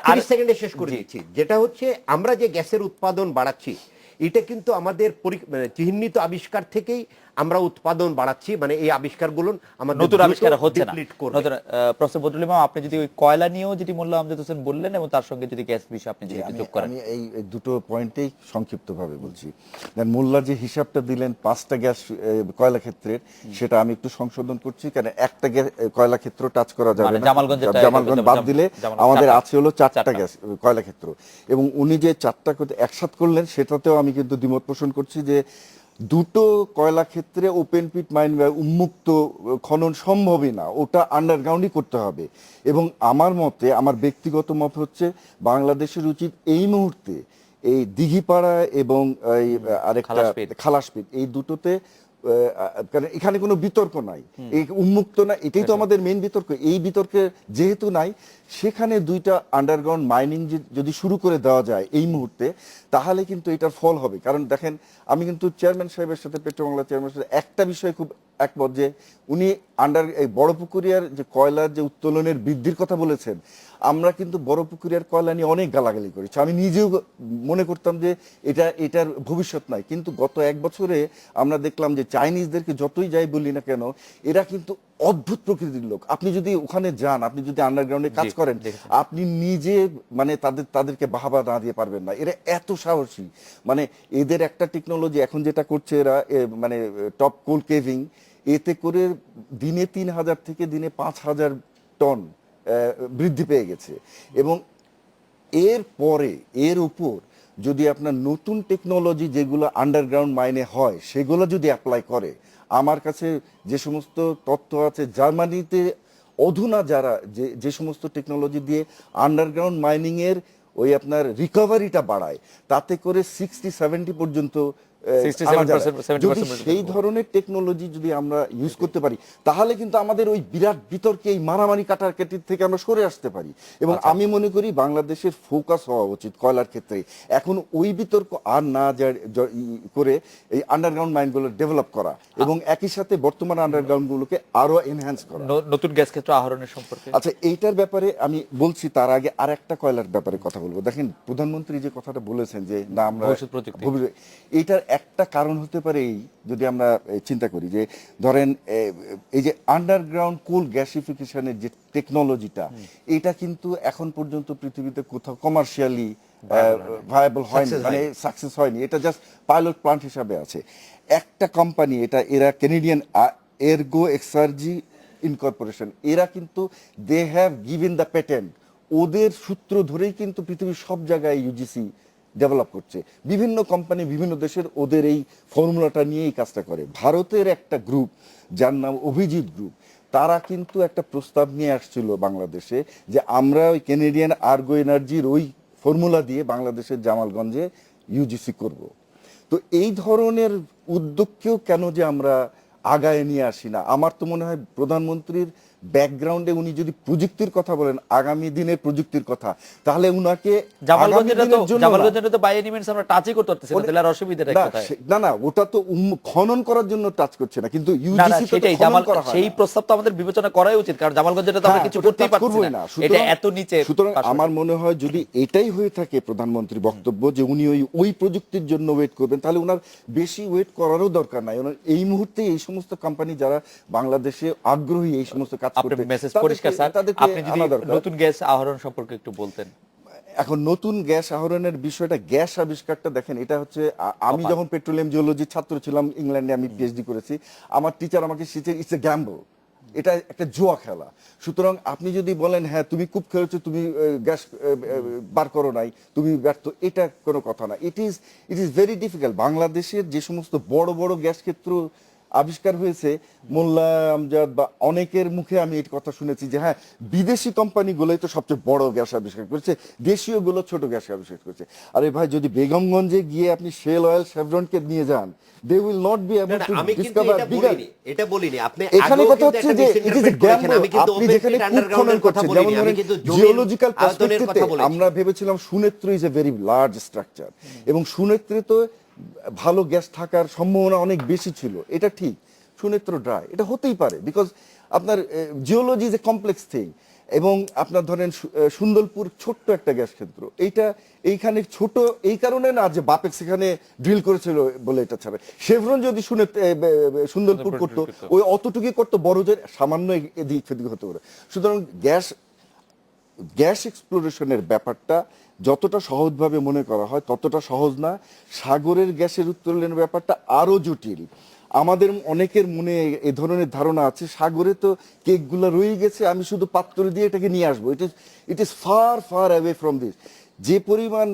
30 সেকেন্ডে শেষ করে দিচ্ছি। যেটা হচ্ছে আমরা যে গ্যাসের উৎপাদন বাড়াচ্ছি, এটা কিন্তু আমাদের চিহ্নিত আবিষ্কার থেকেই আমরা উৎপাদন বাড়াচ্ছি, মানে এই আবিষ্কারগুলো আমাদের নতুন আবিষ্কার হচ্ছে না। প্রফেসর বদরুল ইমাম, আপনি যদি ওই কয়লা নিয়েও যেটি মোল্লা আমজাদ হোসেন বললেন এবং তার সঙ্গে যদি গ্যাস বিষয় আপনি যদি যোগ করেন। আমি এই দুটো পয়েন্টেই সংক্ষিপ্তভাবে বলছি। মোল্লা যে হিসাবটা দিলেন 5টা গ্যাস কয়লা ক্ষেত্রের, সেটা আমি একটু সংশোধন করছি, কারণ একটা কয়লা ক্ষেত্র টাচ করা যাবে না, জামালগঞ্জ বাদ দিলে আমাদের আছে হলো 4টা গ্যাস কয়লা ক্ষেত্র। এবং উনি যে 4টা একসাথ করলেন সেটাতেও আমি কিন্তু দ্বিমত পোষণ করছি যে দুটো কয়লা ক্ষেত্রে ওপেন পিট মাইন বা উন্মুক্ত খনন সম্ভবই না, ওটা আন্ডারগ্রাউন্ডই করতে হবে। এবং আমার মতে, আমার ব্যক্তিগত মত হচ্ছে বাংলাদেশের উচিত এই মুহূর্তে এই দিঘিপাড়া এবং এই আরেকটা খালাসপিট। খালাসপিট, এই দুটোতে কারণ এখানে কোনো বিতর্ক নাই, এই উন্মুক্ত না, এটাই তো আমাদের মেইন বিতর্ক। এই বিতর্কে যেহেতু নাই, সেখানে দুইটা আন্ডারগ্রাউন্ড মাইনিং যদি শুরু করে দেওয়া যায় এই মুহূর্তে, তাহলে কিন্তু এটার ফল হবে। কারণ দেখেন, আমি কিন্তু চেয়ারম্যান সাহেবের সাথে, পেট্রোবাংলা চেয়ারম্যানের সাথে একটা বিষয় খুব একমত, যে উনি এই বড়পুকুরিয়ার যে কয়লার যে উত্তোলনের বৃদ্ধির কথা বলেছেন, আমরা কিন্তু বড়পুকুরিয়ার কয়লা নিয়ে অনেক গালাগালি করেছি। আমি নিজেও মনে করতাম যে এটার ভবিষ্যৎ নাই, কিন্তু গত এক বছরে আমরা দেখলাম যে চাইনিজদেরকে যতই যাই বলি না কেন, এরা কিন্তু অদ্ভুত প্রকৃতির লোক। আপনি যদি ওখানে যান, আপনি যদি আন্ডারগ্রাউন্ডে কাজ করেন, আপনি নিজে মানে তাদেরকে বাহাবা না দিয়ে পারবেন না। এরা এত সাহসী, মানে এদের একটা টেকনোলজি এখন যেটা করছে এরা, মানে টপ কোল কেভিং, এতে করে দিনে 3,000 থেকে দিনে 5,000 টন বৃদ্ধি পেয়ে গেছে। এবং এর উপর যদি আপনার নতুন টেকনোলজি যেগুলো আন্ডারগ্রাউন্ড মাইনে হয় সেগুলো যদি অ্যাপ্লাই করে, আমার কাছে যে সমস্ত তথ্য আছে, জার্মানিতে অধুনা যারা যে সমস্ত টেকনোলজি দিয়ে আন্ডারগ্রাউন্ড মাইনিং এর ওই আপনার রিকভারিটা বাড়ায়, তাতে করে 60-70 পর্যন্ত 67% যদি সেই ধরনের টেকনোলজি যদি আমরা ইউজ করতে পারি, তাহলে কিন্তু আমাদের ওই বিরাট বিতর্কে, এই মারামারি কাটাকাটির থেকে আমরা সরে আসতে পারি। এবং আমি মনে করি বাংলাদেশের ফোকাস হওয়া উচিত কয়লার ক্ষেত্রে। এখন ওই বিতর্ক আর না করে এই আন্ডারগ্রাউন্ড মাইনগুলো ডেভেলপ করা এবং একই সাথে বর্তমান আন্ডারগ্রাউন্ড গুলোকে আরো এনহ্যান্স করা। নতুন গ্যাস ক্ষেত্র আহরণের সম্পর্কে আচ্ছা, এইটার ব্যাপারে আমি বলছি, তার আগে আর একটা কয়লার ব্যাপারে কথা বলবো। দেখেন, প্রধানমন্ত্রী যে কথাটা বলেছেন যে না আমরা ভবিষ্যৎ প্রযুক্তি, এইটার একটা কারণ হতে পারে এই, যদি আমরা চিন্তা করি যে ধরেন এই যে আন্ডারগ্রাউন্ড কোল গ্যাসিফিকেশনের যে টেকনোলজিটা, এটা কিন্তু এখন পর্যন্ত পৃথিবীতে কোথাও কমার্শিয়ালি ভায়াবল হয়নি, মানে সাকসেস হয়নি। এটা জাস্ট পাইলট প্লান্ট হিসাবে আছে। একটা কোম্পানি, এরা ক্যানাডিয়ান এরগো এক্সার্জি ইনকর্পোরেশন, এরা কিন্তু they have given the patent. ওদের সূত্র ধরেই কিন্তু পৃথিবীর সব জায়গায় ইউজিসি ডেভেলপ করছে। বিভিন্ন কোম্পানি বিভিন্ন দেশের ওদের এই ফর্মুলাটা নিয়েই কাজটা করে। ভারতের একটা গ্রুপ যার নাম অভিজিৎ গ্রুপ, তারা কিন্তু একটা প্রস্তাব নিয়ে আসছিল বাংলাদেশে যে আমরা ওই ক্যানাডিয়ান আর্গো এনার্জির ওই ফর্মুলা দিয়ে বাংলাদেশের জামালগঞ্জে ইউজিসি করব। তো এই ধরনের উদ্যোগকেও কেন যে আমরা আগায় নিয়ে আসি না? আমার তো মনে হয় প্রধানমন্ত্রীর ব্যাকগ্রাউন্ডে উনি যদি প্রযুক্তির কথা বলেন, আগামী দিনের প্রযুক্তির কথা, তাহলে উনাকে জামালগঞ্জের তো বাই এনি মিনস আমরা টাচই করতে পারতেছি না, তাহলে আর অসুবিধাটা কোথায়? না, ওটা তো খনন করার জন্য টাচ করছে না, কিন্তু ইউজিসি তো খনন করা হয় না। সেই প্রস্তাব তো আমাদের বিবেচনা করাই উচিত, কারণ জামালগঞ্জের তো আমরা কিছু করতেই পারছি না, এটা এত নিচে। সুতরাং আমার মনে হয় যদি এটাই হয়ে থাকে প্রধানমন্ত্রীর বক্তব্য যে উনি ওই প্রযুক্তির জন্য ওয়েট করবেন, তাহলে ওনার বেশি ওয়েট করারও দরকার নাই। ওনার এই মুহূর্তে এই সমস্ত কোম্পানি যারা বাংলাদেশে আগ্রহী এই সমস্ত মেসেজ পরিষ্কার স্যার। আপনি যদি নতুন গ্যাস আহরণ সম্পর্কে একটু বলতেন। এখন নতুন গ্যাস আহরণের বিষয়টা, গ্যাস আবিষ্কারটা দেখেন, এটা হচ্ছে আমি যখন পেট্রোলিয়াম জিওলজির ছাত্র ছিলাম ইংল্যান্ডে, আমি পিএইচডি করেছি, আমার টিচার আমাকে শিখে ইটস এ গ্যাম্বল, এটা একটা জুয়া খেলা। সুতরাং আপনি যদি বলেন হ্যাঁ তুমি খুব খেলেছো, তুমি গ্যাস বার করো নাই, তুমি ব্যর্থ, এটা কোনো কথা না। It is very difficult. বাংলাদেশের যে সমস্ত বড় বড় গ্যাস ক্ষেত্র আবিষ্কার হয়েছে, মোল্লা আমজাদ বা অনেকের মুখে আমি এই কথা শুনেছি যে হ্যাঁ বিদেশি কোম্পানিগুলোই তো সবচেয়ে বড় গ্যাস আবিষ্কার করেছে, দেশীয় গুলো ছোট গ্যাস আবিষ্কার করেছে। আরে ভাই, যদি বেগমগঞ্জে গিয়ে আপনি শেল অয়েল শেভরনকে নিয়ে যান, they will not be able to discover bigger। এটা বলিনি আপনি। এখানে কথা হচ্ছে যে it is a gamble। আপনি যেখানে খনন করছেন, যেমন ধরেন জিওলজিক্যাল পার্সপেক্টিভে আমরা ভেবেছিলাম Sunetra is a very large structure, এবং সুনেত্রে তো ভালো গ্যাস থাকার সম্ভাবনা অনেক বেশি ছিল, এটা ঠিক। সুনেত্র ড্রাই, এটা হতেই পারে, বিকজ আপনার geology is a complex thing. এবং আপনার ধরেন সুন্দরপুর ছোট্ট একটা গ্যাস ক্ষেত্র, এইখানে ছোট এই কারণে না যে বাপেক সেখানে ড্রিল করেছিল বলে এটা ছাড়া। শেভরন যদি সুন্দরপুর করতো, ওই অতটুকুই করতো, বড় যে সামান্য এদিক সেদিক হতে পারে। সুতরাং গ্যাস এক্সপ্লোরেশনের ব্যাপারটা যতটা সহজভাবে মনে করা হয় ততটা সহজ না। সাগরের গ্যাসের উত্তোলনের ব্যাপারটা আরো জটিল। আমাদের অনেকের মনে এ ধরনের ধারণা আছে সাগরে তো কেকগুলো রয়ে গেছে, আমি শুধু পাত্র দিয়ে এটাকে নিয়ে আসবো। It is far far away from this. যে পরিমাণ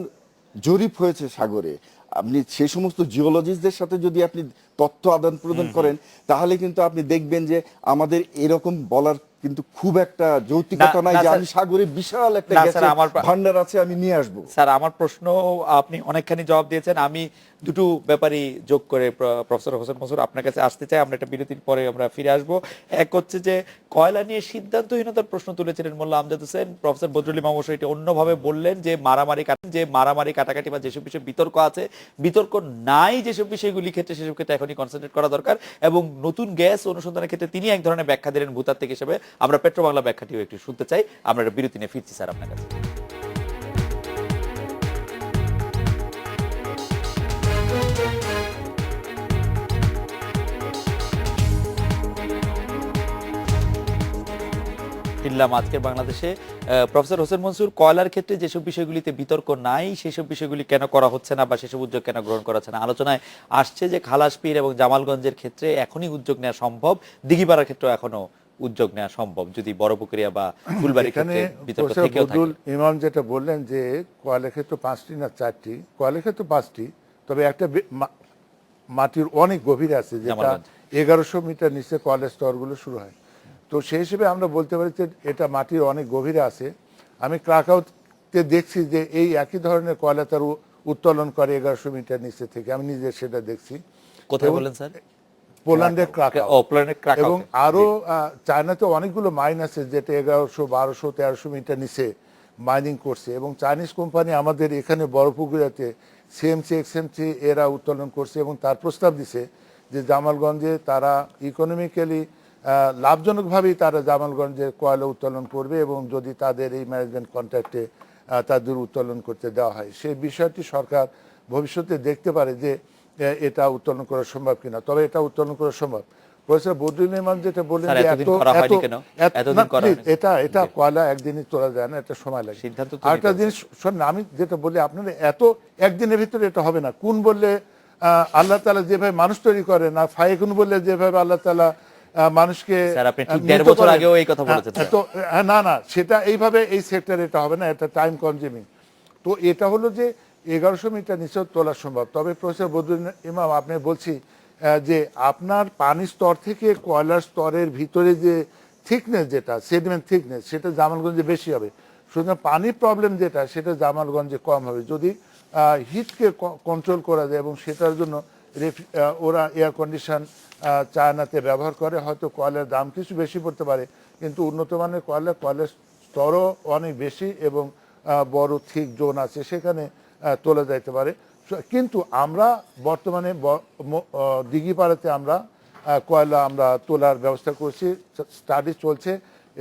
জরিপ হয়েছে সাগরে, আপনি সেই সমস্ত জিওলজিস্টদের সাথে যদি আপনি তথ্য আদান প্রদান করেন, তাহলে কিন্তু আপনি দেখবেন যে আমাদের এরকম বলার কিন্তু খুব একটা যৌক্তিকতা না, নাই না, যে স্যার। আমি সাগরে বিশাল একটা না, গ্যাসের স্যার, আমার ভান্ডার আছে, আমি নিয়ে আসবো। স্যার, আমার প্রশ্ন আপনি অনেকখানি জবাব দিয়েছেন। আমি দুটো ব্যাপারই যোগ করে প্রফেসর হোসেন মনসুর আপনার কাছে আসতে চাই। আমরা একটা বিরতির পরে আমরা ফিরে আসব। এক হচ্ছে যে কয়লা নিয়ে সিদ্ধান্তহীনতার প্রশ্ন তুলেছিলেন মোল্লা আমজাদ হোসেন। প্রফেসর বদরুল ইমাম অবশ্য এটা অন্যভাবে বললেন যে মারামারি কাটাকাটি বা যেসব বিষয়ে বিতর্ক আছে, বিতর্ক নাই যেসব বিষয়গুলি ক্ষেত্রে, সেসব ক্ষেত্রে এখনই কনসেন্ট্রেট করা দরকার। এবং নতুন গ্যাস অনুসন্ধানের ক্ষেত্রে তিনি এক ধরনের ব্যাখ্যা দিলেন ভূতাত্ত্বিক হিসেবে। আমরা পেট্রো বাংলা ব্যাখ্যাটিও একটু শুনতে চাই। আমরা একটা বিরতি নিয়ে ফিরছি স্যার আপনার কাছে। ফিরলাম আজকের বাংলাদেশে। প্রফেসর হোসেন মনসুর, কয়লার ক্ষেত্রে যেসব বিষয়গুলিতে বিতর্ক নাই সেসব বিষয়গুলি কেন করা হচ্ছে না বা সেসব উদ্যোগ কেন গ্রহণ করা হচ্ছে না? আলোচনায় আসছে যে খালাসপীর এবং জামালগঞ্জের ক্ষেত্রে এখনই উদ্যোগ নেওয়া সম্ভব, দিঘিপাড়ার ক্ষেত্রেও এখনো উদ্যোগ নেওয়া সম্ভব যদি বড়পুকুরিয়া বা ফুলবাড়ির এখানে ক্ষেত্রে বিতর্ক প্রফেসর থেকেও বদরুল থাকে। ইমাম যেটা বললেন যে কয়লা ক্ষেত্র 5টি না 4টি, কয়লা ক্ষেত্র 5টি, তবে একটা মাটির অনেক গভীরে আছে, যেটা জামালগঞ্জ। 1100 মিটার নিচে কয়লার স্তরগুলো শুরু হয়। তো সেই হিসেবে আমরা বলতে পারি যে এটা মাটির অনেক গভীরে আছে। আমি ক্রাকাউতে দেখছি যে এই একই ধরনের কয়লা তার উত্তোলন করে 1100 মিটার নিচে থেকে, আমি নিজে সেটা দেখছি। কোথায় এবং বলেন স্যার? পোল্যান্ডের ক্রাকাও। ও, পোল্যান্ডের ক্রাকাওতে। এবং আরো চায়নাতে অনেকগুলো মাইন আছে যেটা 1100, 1200, 1300 মিটার নিচে মাইনিং করছে, এবং চাইনিজ কোম্পানি আমাদের এখানে বড়পুকুরিয়াতে সিএমসি এক্সএমসি এরা উত্তোলন করছে এবং তার প্রস্তাব দিছে যে জামালগঞ্জে তারা ইকোনমিক্যালি লাভজনকভাবেই তারা জামালগঞ্জে কয়লা উত্তোলন করবে, এবং যদি তাদের এই ম্যানেজমেন্ট কন্ট্রাক্টে তাদের উত্তোলন করতে দেওয়া হয়, সেই বিষয়টি সরকার ভবিষ্যতে দেখতে পারে যে এটা উত্তোলন করা সম্ভব কিনা। তবে এটা উত্তোলন করা সম্ভব। প্রফেসর বদরুল ইমাম যেটা বললেন স্যার, যে এতদিন করা হয়নি কেন? এতদিন করা হয়নি। এটা কয়লা একদিনই তোলা যায় না, এটা সময় লাগে। সিদ্ধান্ত তো আরেকটা নিতে জিনিস শোন, আমি যেটা বলি আপনারা, এত একদিনের ভিতরে এটা হবে না। কোন বললে আল্লাহ তাআলা যেভাবে মানুষ তৈরি করে না, ফায়কুন বললে যেভাবে আল্লাহ তাআলা মানুষকে স্যার, আপনি ঠিক মৃত 1.5 বছর করেন। আগেও এই কথা বলেছেন স্যার। তো না, সেটা এইভাবে এই সেক্টরে এটা হবে না, এটা টাইম কনজিউমিং। তো এটা হলো যে 1100 মিটার নিচে তোলা সম্ভব। তবে প্রফেসর বদরুল ইমাম, আপনি বলছি যে আপনার পানির স্তর থেকে কয়লার স্তরের ভিতরে যে থিকনেস, যেটা সেডিমেন্ট থিকনেস, সেটা জামালগঞ্জে বেশি হবে। সুতরাং পানির প্রবলেম যেটা, সেটা জামালগঞ্জে কম হবে যদি হিটকে কন্ট্রোল করা যায়, এবং সেটার জন্য ওরা এয়ার কন্ডিশন চায়নাতে ব্যবহার করে। হয়তো কয়লার দাম কিছু বেশি পড়তে পারে, কিন্তু উন্নত মানের কয়লার স্তরও অনেক বেশি, এবং বড় থিক জোন আছে, সেখানে তোলা যাইতে পারে। কিন্তু আমরা বর্তমানে দিঘিপাড়াতে আমরা কয়লা আমরা তোলার ব্যবস্থা করছি, স্টাডি চলছে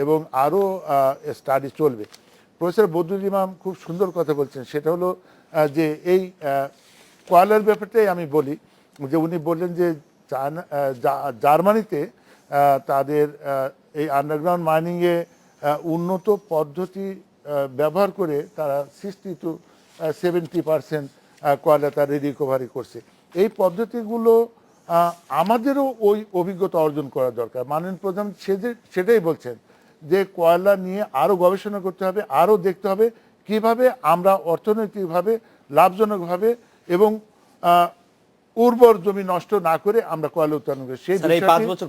এবং আরও স্টাডি চলবে। প্রফেসর বদরুল ইমাম খুব সুন্দর কথা বলছেন, সেটা হলো যে এই কয়লার ব্যাপারটাই আমি বলি, যে উনি বললেন যে জার্মানিতে তাদের এই আন্ডারগ্রাউন্ড মাইনিংয়ে উন্নত পদ্ধতি ব্যবহার করে তারা 60 to 70% কয়লা তারা রিকভারি করছে। এই পদ্ধতিগুলো আমাদেরও ওই অভিজ্ঞতা অর্জন করা দরকার। মাননীয় প্রধান সেটাই বলছেন যে কয়লা নিয়ে আরও গবেষণা করতে হবে, আরও দেখতে হবে কিভাবে আমরা অর্থনৈতিকভাবে লাভজনকভাবে এবং উর্বর জমি নষ্ট না করে আমরা কয়লা উৎপাদন করি। সেই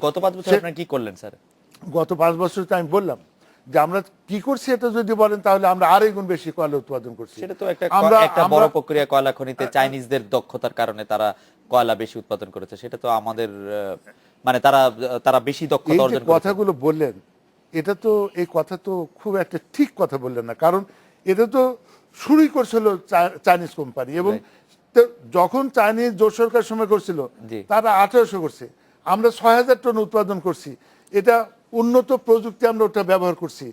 গত 5 বছর আপনারা কি করলেন স্যার? গত 5 বছর তো আমি বললাম যে আমরা কি করছি, এটা যদি বলেন তাহলে আমরা আড়াই গুণ বেশি কয়লা উৎপাদন করছি। সেটা তো একটা বড় প্রক্রিয়া। কয়লা খনিতে চাইনিজদের দক্ষতার কারণে তারা কয়লা বেশি উৎপাদন করেছে, সেটা তো আমাদের মানে তারা বেশি দক্ষতা অর্জন করেছে। কথাগুলো বললেন, এটা তো এই কথা তো খুব একটা ঠিক কথা বললেন না, কারণ এটা তো শুরুই করছিল চাইনিজ কোম্পানি, এবং যখন চাইনিজ জোট সরকার সময় করছিল তারা 1800 করছে, আমরা 6000 টন উৎপাদন করছি। এটা উন্নত প্রযুক্তি, আমরা ওটা ব্যবহার করছি।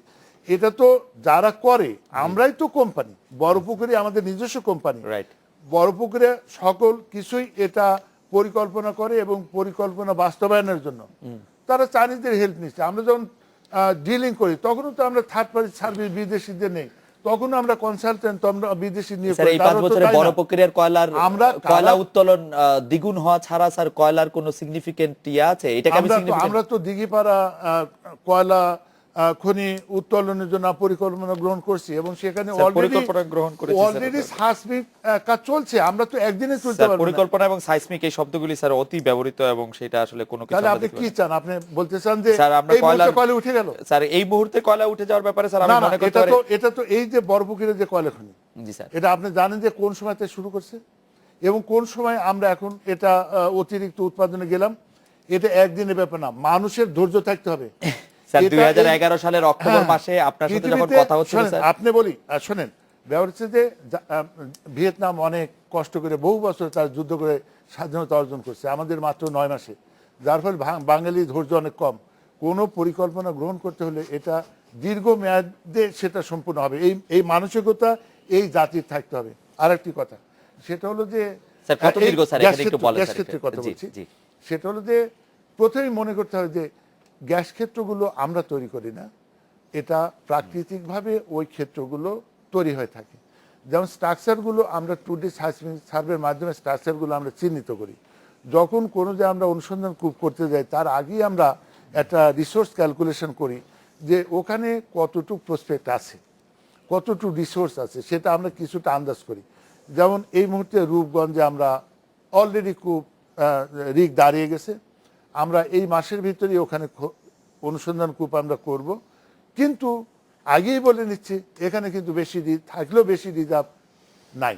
এটা তো যারা করে, আমরাই তো কোম্পানি। বড়পুকুরে আমাদের নিজস্ব কোম্পানি, বড়পুকুরে সকল কিছুই এটা পরিকল্পনা করে, এবং পরিকল্পনা বাস্তবায়নের জন্য তারা চাইনিজদের হেল্প নিচ্ছে। আমরা যখন ডিলিং করি তখনও তো আমরা থার্ড পার্টি সার্ভিস বিদেশিদের নেই, তখন আমরা কনসালটেন্ট আমরা বিদেশি নিয়ে স্যার, এই 5 বছরে বড় প্রক্রিয়ার কয়লা উত্তোলন দ্বিগুণ হওয়া ছাড়া স্যার কয়লার কোনো সিগনিফিকেন্ট আছে? এটাকে আমরা তো দিঘিপাড়া কয়লা খনি উত্তোলনের জন্য পরিকল্পনা গ্রহণ করছি এবং সেখানে স্যার, পরিকল্পনা গ্রহণ করেছি, স্যার, অলরেডি আপনারা। সাসমিক কাজ চলছে। আমরা তো একদিনে চলতে স্যার, পারবো না। পরিকল্পনা এবং সাইসমিক এই শব্দগুলি স্যার অতি ব্যবহৃত এবং সেটা আসলে কোনো কিছু তাহলে আমরা আপনি দেখতে কি পারি না। চান? আপনি বলতে চান যে স্যার, আমরা এই মুহূর্তে কয়লা উঠে গেল? স্যার, এই মুহূর্তে কয়লা উঠে যাওয়ার ব্যাপারে স্যার আমি না না, মনে করতে এটা পারি। তো এই যে বরপুকুরের যে কয়লা খনি, জি স্যার। এটা আপনি জানেন যে কোন সময় থেকে শুরু করছে এবং কোন সময় আমরা এখন এটা অতিরিক্ত উৎপাদনে গেলাম। এটা একদিনের ব্যাপার না, মানুষের ধৈর্য থাকতে হবে। স্যার, এটা 2011 সালের অক্টোবর হ্যাঁ, মাসে আপনার সাথে যখন পৃথিবীতে- কথা হচ্ছিল শোনেন, স্যার। আপনি বলি শোনেন, ব্যাপার হচ্ছে যে ভিয়েতনাম অনেক কষ্ট করে বহু বছর তার যুদ্ধ করে স্বাধীনতা অর্জন করছে, আমাদের মাত্র 9 মাসে। যার ফলে বাঙালি ধৈর্য অনেক কম। কোনো পরিকল্পনা গ্রহণ করতে হলে এটা দীর্ঘ মেয়াদে সেটা সম্পূর্ণ হবে। এই মানসিকতা এই জাতির থাকতে হবে। আরেকটি কথা সেটা হলো যে স্যার, কত এই দীর্ঘ স্যার, গ্যাস এখানে একটু ক্ষেত্র- বলেন গ্যাস স্যার, ক্ষেত্রের একটু। কথা জি, বলছি। জি। সেটা হলো যে প্রথমেই মনে করতে হবে যে গ্যাস ক্ষেত্রগুলো আমরা তৈরি করি না, এটা প্রাকৃতিকভাবে ওই ক্ষেত্রগুলো তৈরি হয়ে থাকে। যেমন স্ট্রাকচারগুলো আমরা 2D সার্ভের মাধ্যমে স্ট্রাকচারগুলো আমরা চিহ্নিত করি। যখন কোনো যে আমরা অনুসন্ধান করতে যাই তার আগেই আমরা একটা রিসোর্স ক্যালকুলেশন করি যে ওখানে কতটুকু প্রসপেক্ট আছে, কতটুকু রিসোর্স আছে, সেটা আমরা কিছুটা আন্দাজ করি। যেমন এই মুহূর্তে রূপগঞ্জে আমরা অলরেডি কূপ রিগ দাঁড়িয়ে গেছে, আমরা এই মাসের ভিতরেই ওখানে অনুসন্ধান কূপ আমরা করব। কিন্তু আগেই বলে নিচ্ছি এখানে কিন্তু থাকলেও বেশি রিজার্ভ নাই,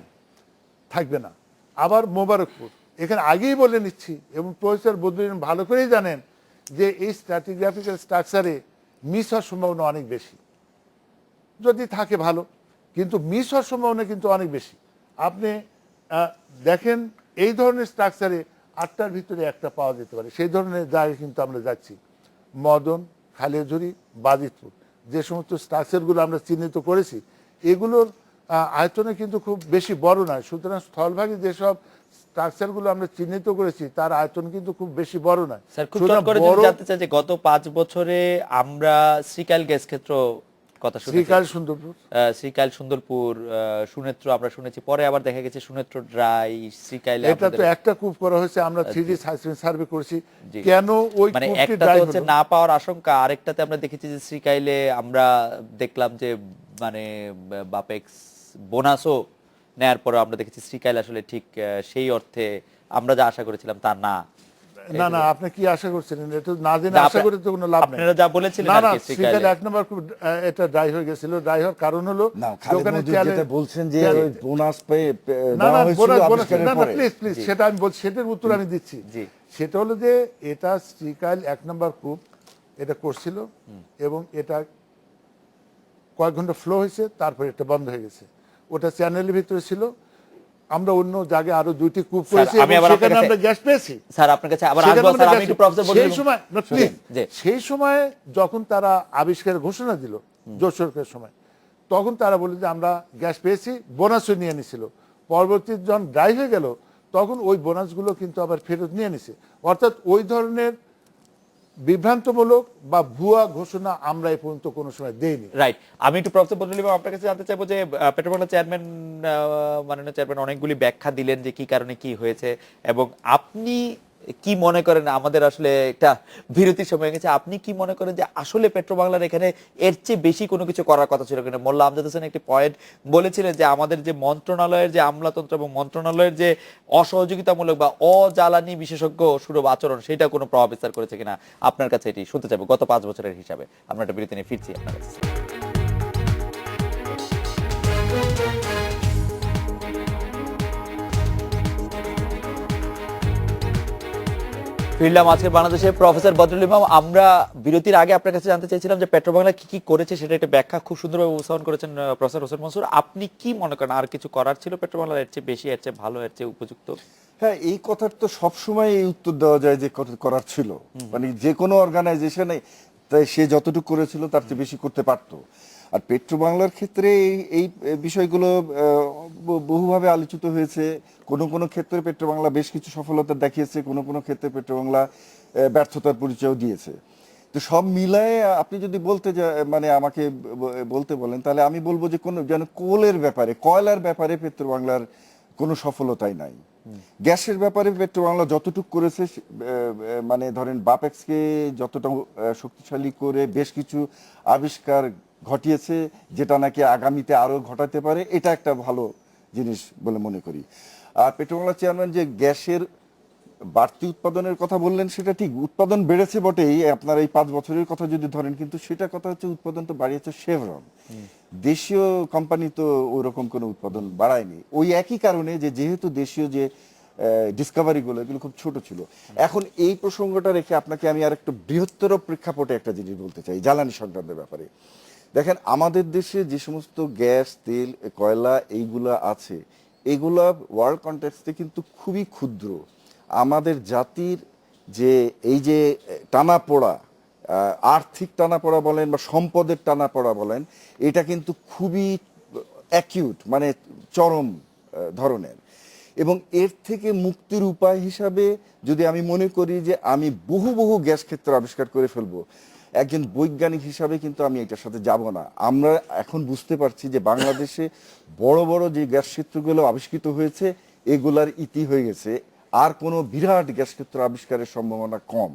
থাকবে না। আবার মোবারকপুর, এখানে আগেই বলে নিচ্ছি এবং প্রফেসর বদরুদ্দিন ভালো করেই জানেন যে এই স্ট্র্যাটিগ্রাফিক্যাল স্ট্রাকচারে মিস হওয়ার সম্ভাবনা অনেক বেশি। যদি থাকে ভালো, কিন্তু মিস হওয়ার সম্ভাবনা কিন্তু অনেক বেশি। আপনি দেখেন এই ধরনের স্ট্রাকচারে 8টার ভিতরে একটা পাওয়া যেতে পারে, সেই ধরনের জায়গায় কিন্তু আমরা যাচ্ছি। মদন, খালিয়াঝুরি, বাজিতপুর, যে সমস্ত স্ট্রাকচারগুলো আমরা চিহ্নিত করেছি এগুলোর আয়তনে কিন্তু খুব বেশি বড় নয়। সুতরাং স্থলভাগে যেসব স্ট্রাকচারগুলো আমরা চিহ্নিত করেছি তার আয়তন কিন্তু খুব বেশি বড় নয়। স্যার, খুব সুতরাং চট করে যদি জানতে চাই যে গত 5 বছরে আমরা শ্রীকাইল গ্যাস ক্ষেত্র কথা শুনেছি, শ্রীকাল সুন্দরপুর, শ্রীকাইল সুন্দরপুর, সুনেত্র আমরা শুনেছি, পরে আবার দেখা গেছে সুনেত্র ড্রাই, শ্রীকাইলে এটা তো আপনাদের- একটা কূপ করা হয়েছে, আমরা 3D সার্ভে করেছি। জি। কেন ওই মানে কূপটি একটা ড্রাই তো হচ্ছে হলো? না পাওয়ার আশঙ্কা, আরেকটাতে আমরা দেখেছি যে শ্রীকাইলে আমরা দেখলাম যে মানে বাপেক্স বোনাসও নেয়ার পরে আমরা দেখেছি শ্রীকাইল আসলে ঠিক সেই অর্থে আমরা যা আশা করেছিলাম তা না। না না, আপনি কি আশা করছিলেন? এটা না জেনে না, আশা করে তো কোনো লাভ নেই। আপনারা যা বলেছিলেন না আর না, কি, শ্রীকাল শ্রীকাইলে। 1 নম্বর খুব এটা ড্রাই হয়ে গেছিল। ড্রাই হওয়ার কারণ হলো না, যে খালেদ ওখানে মজুর তেলে- যেটা বলছেন যে তেলে- ওই বোনাস পেয়ে না দেওয়া না, হয়েছিল আবিষ্কারের না না, পরে। প্লিজ সেটা আমি বলছি, সেটার উত্তর আমি দিচ্ছি। জি। সেটা হলো যে এটা শ্রীকাল 1 নম্বর কূপ এটা করছিল এবং এটা কয়েক ঘন্টা ফ্লো হয়েছে, তারপরে এটা বন্ধ হয়ে গেছে। ওটা চ্যানেলের ভিতরে ছিল। আমরা অন্য জায়গায় আরো 2টি কূপ স্যার, করেছি আমি এবং আবার আপনার সেখানে কাছে- আমরা গ্যাস পেয়েছি। স্যার, আপনার কাছে আবার সেখানে আসবো আমরা স্যার, আমি গ্যাস- একটু প্রফেসর সেই সময় না, please, জি। সেই সময় যখন তারা আবিষ্কারের ঘোষণা দিল জোরসোরের সময়, তখন তারা বলে যে আমরা গ্যাস পেয়েছি, বোনাসও নিয়ে নিছিল। পরবর্তী যখন ড্রাই হয়ে গেল তখন ওই বোনাসগুলো কিন্তু আবার ফেরত নিয়ে নিছে। অর্থাৎ ওই ধরনের বিভ্রান্তমূলক বা ভুয়া ঘোষণা আমরা এ পর্যন্ত কোনো সময় দেইনি। রাইট। আমি একটু প্রফেসর বদরুল ইমাম আপনার কাছে জানতে চাইবো যে পেট্রোবাংলা চেয়ারম্যান, মাননীয় চেয়ারম্যান অনেকগুলি ব্যাখ্যা দিলেন যে কি কারণে কি হয়েছে, এবং আপনি কি মনে করেন, আমাদের আসলে একটা বিরতির সময় হয়ে গেছে, আপনি কি মনে করেন যে আসলে পেট্রোবাংলার এখানে এর চেয়ে বেশি কোনো কিছু করার কথা ছিল কিনা? মোল্লা আমজাদ হোসেন একটি পয়েন্ট বলেছিলেন যে আমাদের যে মন্ত্রণালয়ের যে আমলাতন্ত্র এবং মন্ত্রণালয়ের যে অসহযোগিতামূলক বা অজ্বালানি বিশেষজ্ঞ সুলভ আচরণ, সেটা কোনো প্রভাব বিস্তার করেছে কিনা? আপনার কাছে এটি শুনতে চাইবো গত 5 বছরের হিসাবে। আমরা একটা বিরতি নিয়ে ফিরছি আপনার কাছে। ফিরলাম আজকে বাংলাদেশে প্রফেসর বদরুল ইমাম। আমরা বিরতির আগে আপনার কাছে জানতে চাইছিলাম যে পেট্রোবাংলা কি কি করেছে, সেটা একটা ব্যাখ্যা খুব সুন্দরভাবে উপস্থাপন করেছেন প্রফেসর হোসেন মনসুর। আপনি কি মনে করেন আর কিছু করার ছিল পেট্রোবাংলার, এর চেয়ে বেশি, এর চেয়ে ভালো, এর চেয়ে উপযুক্ত? হ্যাঁ, এই কথার তো সবসময় এই উত্তর দেওয়া যায় যে করার ছিল। মানে যে কোনো অর্গানাইজেশনে তাই সে যতটুকু করেছিল তার চেয়ে বেশি করতে পারতো। আর পেট্রোবাংলার ক্ষেত্রে এই বিষয়গুলো বহুভাবে আলোচিত হয়েছে। কোনো কোনো ক্ষেত্রে পেট্রোবাংলা বেশ কিছু সফলতা দেখিয়েছে, কোনো কোনো ক্ষেত্রে পেট্রোবাংলা ব্যর্থতার পরিচয় দিয়েছে। তো সব মিলায়ে আপনি যদি মানে আমাকে বলতে বলেন, তাহলে আমি বলবো যে যেন কোলের ব্যাপারে, কয়লার ব্যাপারে পেট্রোবাংলার কোনো সফলতাই নাই। গ্যাসের ব্যাপারে পেট্রোবাংলা যতটুকু করেছে মানে ধরেন বাপেক্সকে যতটা শক্তিশালী করে বেশ কিছু আবিষ্কার ঘটিয়েছে, যেটা নাকি আগামীতে আরো ঘটাতে পারে, এটা একটা ভালো জিনিস বলে মনে করি। আর পেট্রোবাংলা চেয়ারম্যান যে গ্যাসের বাড়তি উৎপাদনের কথা বললেন, সেটা ঠিক, উৎপাদন বেড়েছে বটেই আপনার এই 5 বছরের কথা যদি ধরেন, কিন্তু সেটা কথা হচ্ছে উৎপাদন তো বাড়িয়েছে শেভরন, দেশীয় কোম্পানি তো ওইরকম কোনো উৎপাদন বাড়ায়নি। ওই একই কারণে যে যেহেতু দেশীয় যে ডিসকভারি গুলো এগুলো খুব ছোট ছিল। এখন এই প্রসঙ্গটা রেখে আপনাকে আমি আর একটু বৃহত্তর প্রেক্ষাপটে একটা জিনিস বলতে চাই জ্বালানি সংক্রান্তের ব্যাপারে। দেখেন, আমাদের দেশে যে সমস্ত গ্যাস, তেল, কয়লা এইগুলা আছে, এগুলা ওয়ার্ল্ড কনটেক্সটে কিন্তু খুবই ক্ষুদ্র। আমাদের জাতির যে এই যে টানাপোড়া, আর্থিক টানাপোড়া বলেন বা সম্পদের টানাপোড়া বলেন, এটা কিন্তু খুবই অ্যাকিউট, মানে চরম ধরনের। এবং এর থেকে মুক্তির উপায় হিসাবে যদি আমি মনে করি যে আমি বহু বহু গ্যাস ক্ষেত্র আবিষ্কার করে ফেলবো, একজন বৈজ্ঞানিক হিসাবে কিন্তু আমি এটার সাথে যাব না। আমরা এখন বুঝতে পারছি যে বাংলাদেশে বড় বড় যে গ্যাস ক্ষেত্রগুলো আবিষ্কৃত হয়েছে, এগুলার ইতি হয়ে গেছে। আর কোনো বিরাট গ্যাস ক্ষেত্র আবিষ্কারের সম্ভাবনা কম।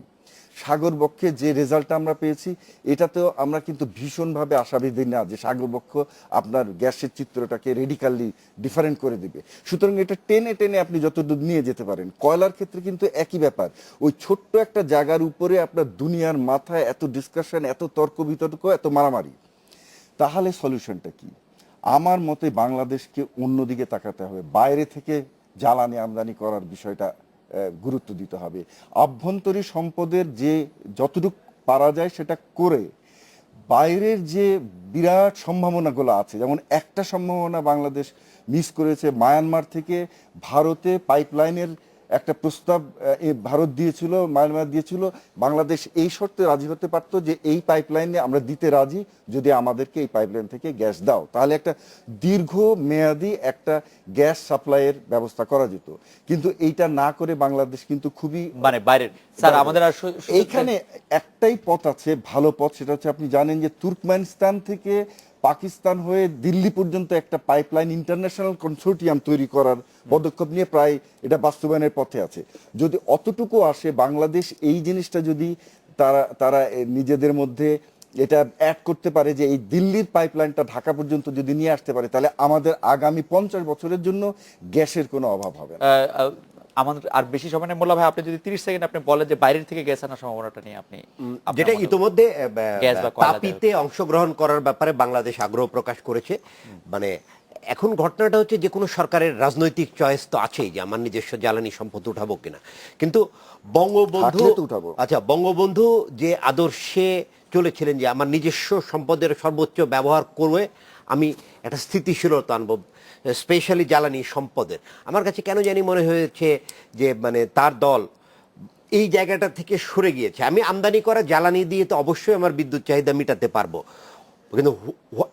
সাগরবক্ষে যে রেজাল্টটা আমরা পেয়েছি, এটাতেও আমরা কিন্তু ভীষণভাবে আশাবাদী না যে সাগরবক্ষ আপনার গ্যাসের চিত্রটাকে রেডিক্যালি ডিফারেন্ট করে দিবে। সুতরাং এটা টেনে টেনে আপনি যতদূর নিয়ে যেতে পারেন। কয়লার ক্ষেত্রে কিন্তু একই ব্যাপার। ওই ছোট্ট একটা জায়গার উপরে আপনার দুনিয়ার মাথায় এত ডিসকাশন, এত তর্ক বিতর্ক, এত মারামারি। তাহলে সলিউশনটা কি? আমার মতে বাংলাদেশকে অন্যদিকে তাকাতে হবে, বাইরে থেকে জ্বালানি আমদানি করার বিষয়টা গুরুত্ব দিতে হবে। আভ্যন্তরীণ সম্পদের যে যতটুকু পারা যায় সেটা করে বাইরের যে বিরাট সম্ভাবনাগুলো আছে, যেমন একটা সম্ভাবনা বাংলাদেশ মিস করেছে, মায়ানমার থেকে ভারতে পাইপলাইনের একটা প্রস্তাব ভারত দিয়েছিল, মায়ানমার দিয়েছিল। বাংলাদেশ এই শর্তে রাজি হতে পারতো যে এই পাইপলাইনে আমরা দিতে রাজি যদি আমাদেরকে এই পাইপলাইন থেকে গ্যাস দাও, তাহলে একটা দীর্ঘ মেয়াদি একটা গ্যাস সাপ্লাইয়ের ব্যবস্থা করা যেত। কিন্তু এইটা না করে বাংলাদেশ কিন্তু খুবই মানে বাইরের স্যার আমাদের আর এইখানে একটাই পথ আছে, ভালো পথ, সেটা হচ্ছে আপনি জানেন যে তুর্কমেনিস্তান থেকে পাকিস্তান হয়ে দিল্লি পর্যন্ত একটা পাইপলাইন ইন্টারন্যাশনাল কনসোর্টিয়াম তৈরি করার পদক্ষেপ নিয়ে প্রায় এটা বাস্তবায়নের পথে আছে। যদি অতটুকু আসে, বাংলাদেশ এই জিনিসটা যদি তারা নিজেদের মধ্যে এটা অ্যাড করতে পারে যে এই দিল্লির পাইপলাইনটা ঢাকা পর্যন্ত যদি নিয়ে আসতে পারে, তাহলে আমাদের আগামী 50 বছরের জন্য গ্যাসের কোনো অভাব হবে না। আমাদের আর বেশি সময় নেই। মোল্লা ভাই, আপনি যদি 30 সেকেন্ড আপনি বলেন যে বাইরের থেকে গ্যাস আনার সম্ভাবনাটা নিয়ে আপনি যেটা ইতোমধ্যে গ্যাস বা কয়লা তাপিতে অংশগ্রহণ করার ব্যাপারে বাংলাদেশ আগ্রহ প্রকাশ করেছে। মানে এখন ঘটনাটা হচ্ছে যে কোনো সরকারের রাজনৈতিক চয়েস তো আছেই যে আমার নিজস্ব জ্বালানি সম্পদ উঠাবো কিনা, কিন্তু বঙ্গবন্ধু থাকলে তো উঠাবো। আচ্ছা, বঙ্গবন্ধু যে আদর্শে চলেছিলেন যে আমার নিজস্ব সম্পদের সর্বোচ্চ ব্যবহার করে আমি একটা স্থিতিশীলতা আনবো, স্পেশালি জ্বালানি সম্পদের, আমার কাছে কেন জানি মনে হয়েছে যে মানে তার দল এই জায়গাটা থেকে সরে গিয়েছে। আমি আমদানি করা জ্বালানি দিয়ে তো অবশ্যই আমার বিদ্যুৎ চাহিদা মেটাতে পারবো, কিন্তু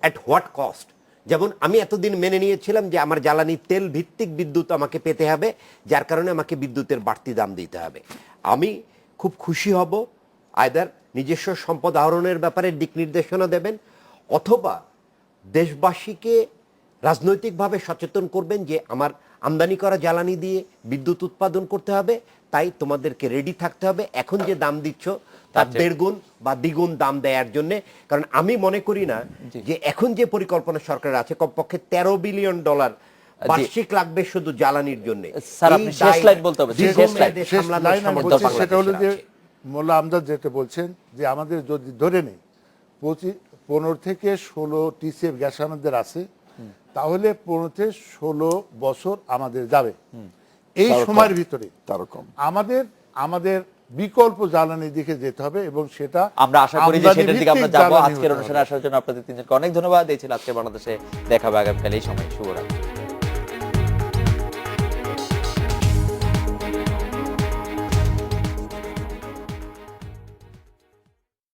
অ্যাট হোয়াট কস্ট? যেমন আমি এতদিন মেনে নিয়েছিলাম যে আমার জ্বালানি তেল ভিত্তিক বিদ্যুৎ আমাকে পেতে হবে, যার কারণে আমাকে বিদ্যুতের বাড়তি দাম দিতে হবে। আমি খুব খুশি হব আইদার নিজস্ব সম্পদ আহরণের ব্যাপারে দিক নির্দেশনা দেবেন, অথবা দেশবাসীকে রাজনৈতিকভাবে সচেতন করবেন যে আমার আমদানি করা জ্বালানি দিয়ে বিদ্যুৎ উৎপাদন করতে হবে, তাই তোমাদেরকে রেডি থাকতে হবে এখন যে দাম দিচ্ছ তার 1.5 গুণ বা দ্বিগুণ দাম দেওয়ার জন্য। কারণ আমি মনে করি না যে এখন যে পরিকল্পনা সরকারের আছে কমপক্ষে $13 বিলিয়ন বার্ষিক লাগবে শুধু জ্বালানির জন্য। স্যার আপনি শেষ লাইন বলতে হবে, শেষ লাইন। শেষ লাইন আমি বলছি, সেটা হলো যে মোল্লা আমজাদ যেটা বলছেন যে আমাদের যদি ধরে নেই 15 থেকে 16 TCF গ্যাস আমাদের আছে, তাহলে 15 থেকে 16 বছর আমাদের যাবে। এই সময়ের ভিতরে আমাদের বিকল্প জ্বালানির দিকে যেতে হবে, এবং সেটা আমরা আশা করি যে সেটার দিকে আমরা যাব। আজকের অনুষ্ঠানে আসার জন্য আপনাদের তিনজনকে অনেক ধন্যবাদ। এই ছিল আজকে বাংলাদেশে দেখা হবে আগামীকাল এই সময়। শুভরাত্রি।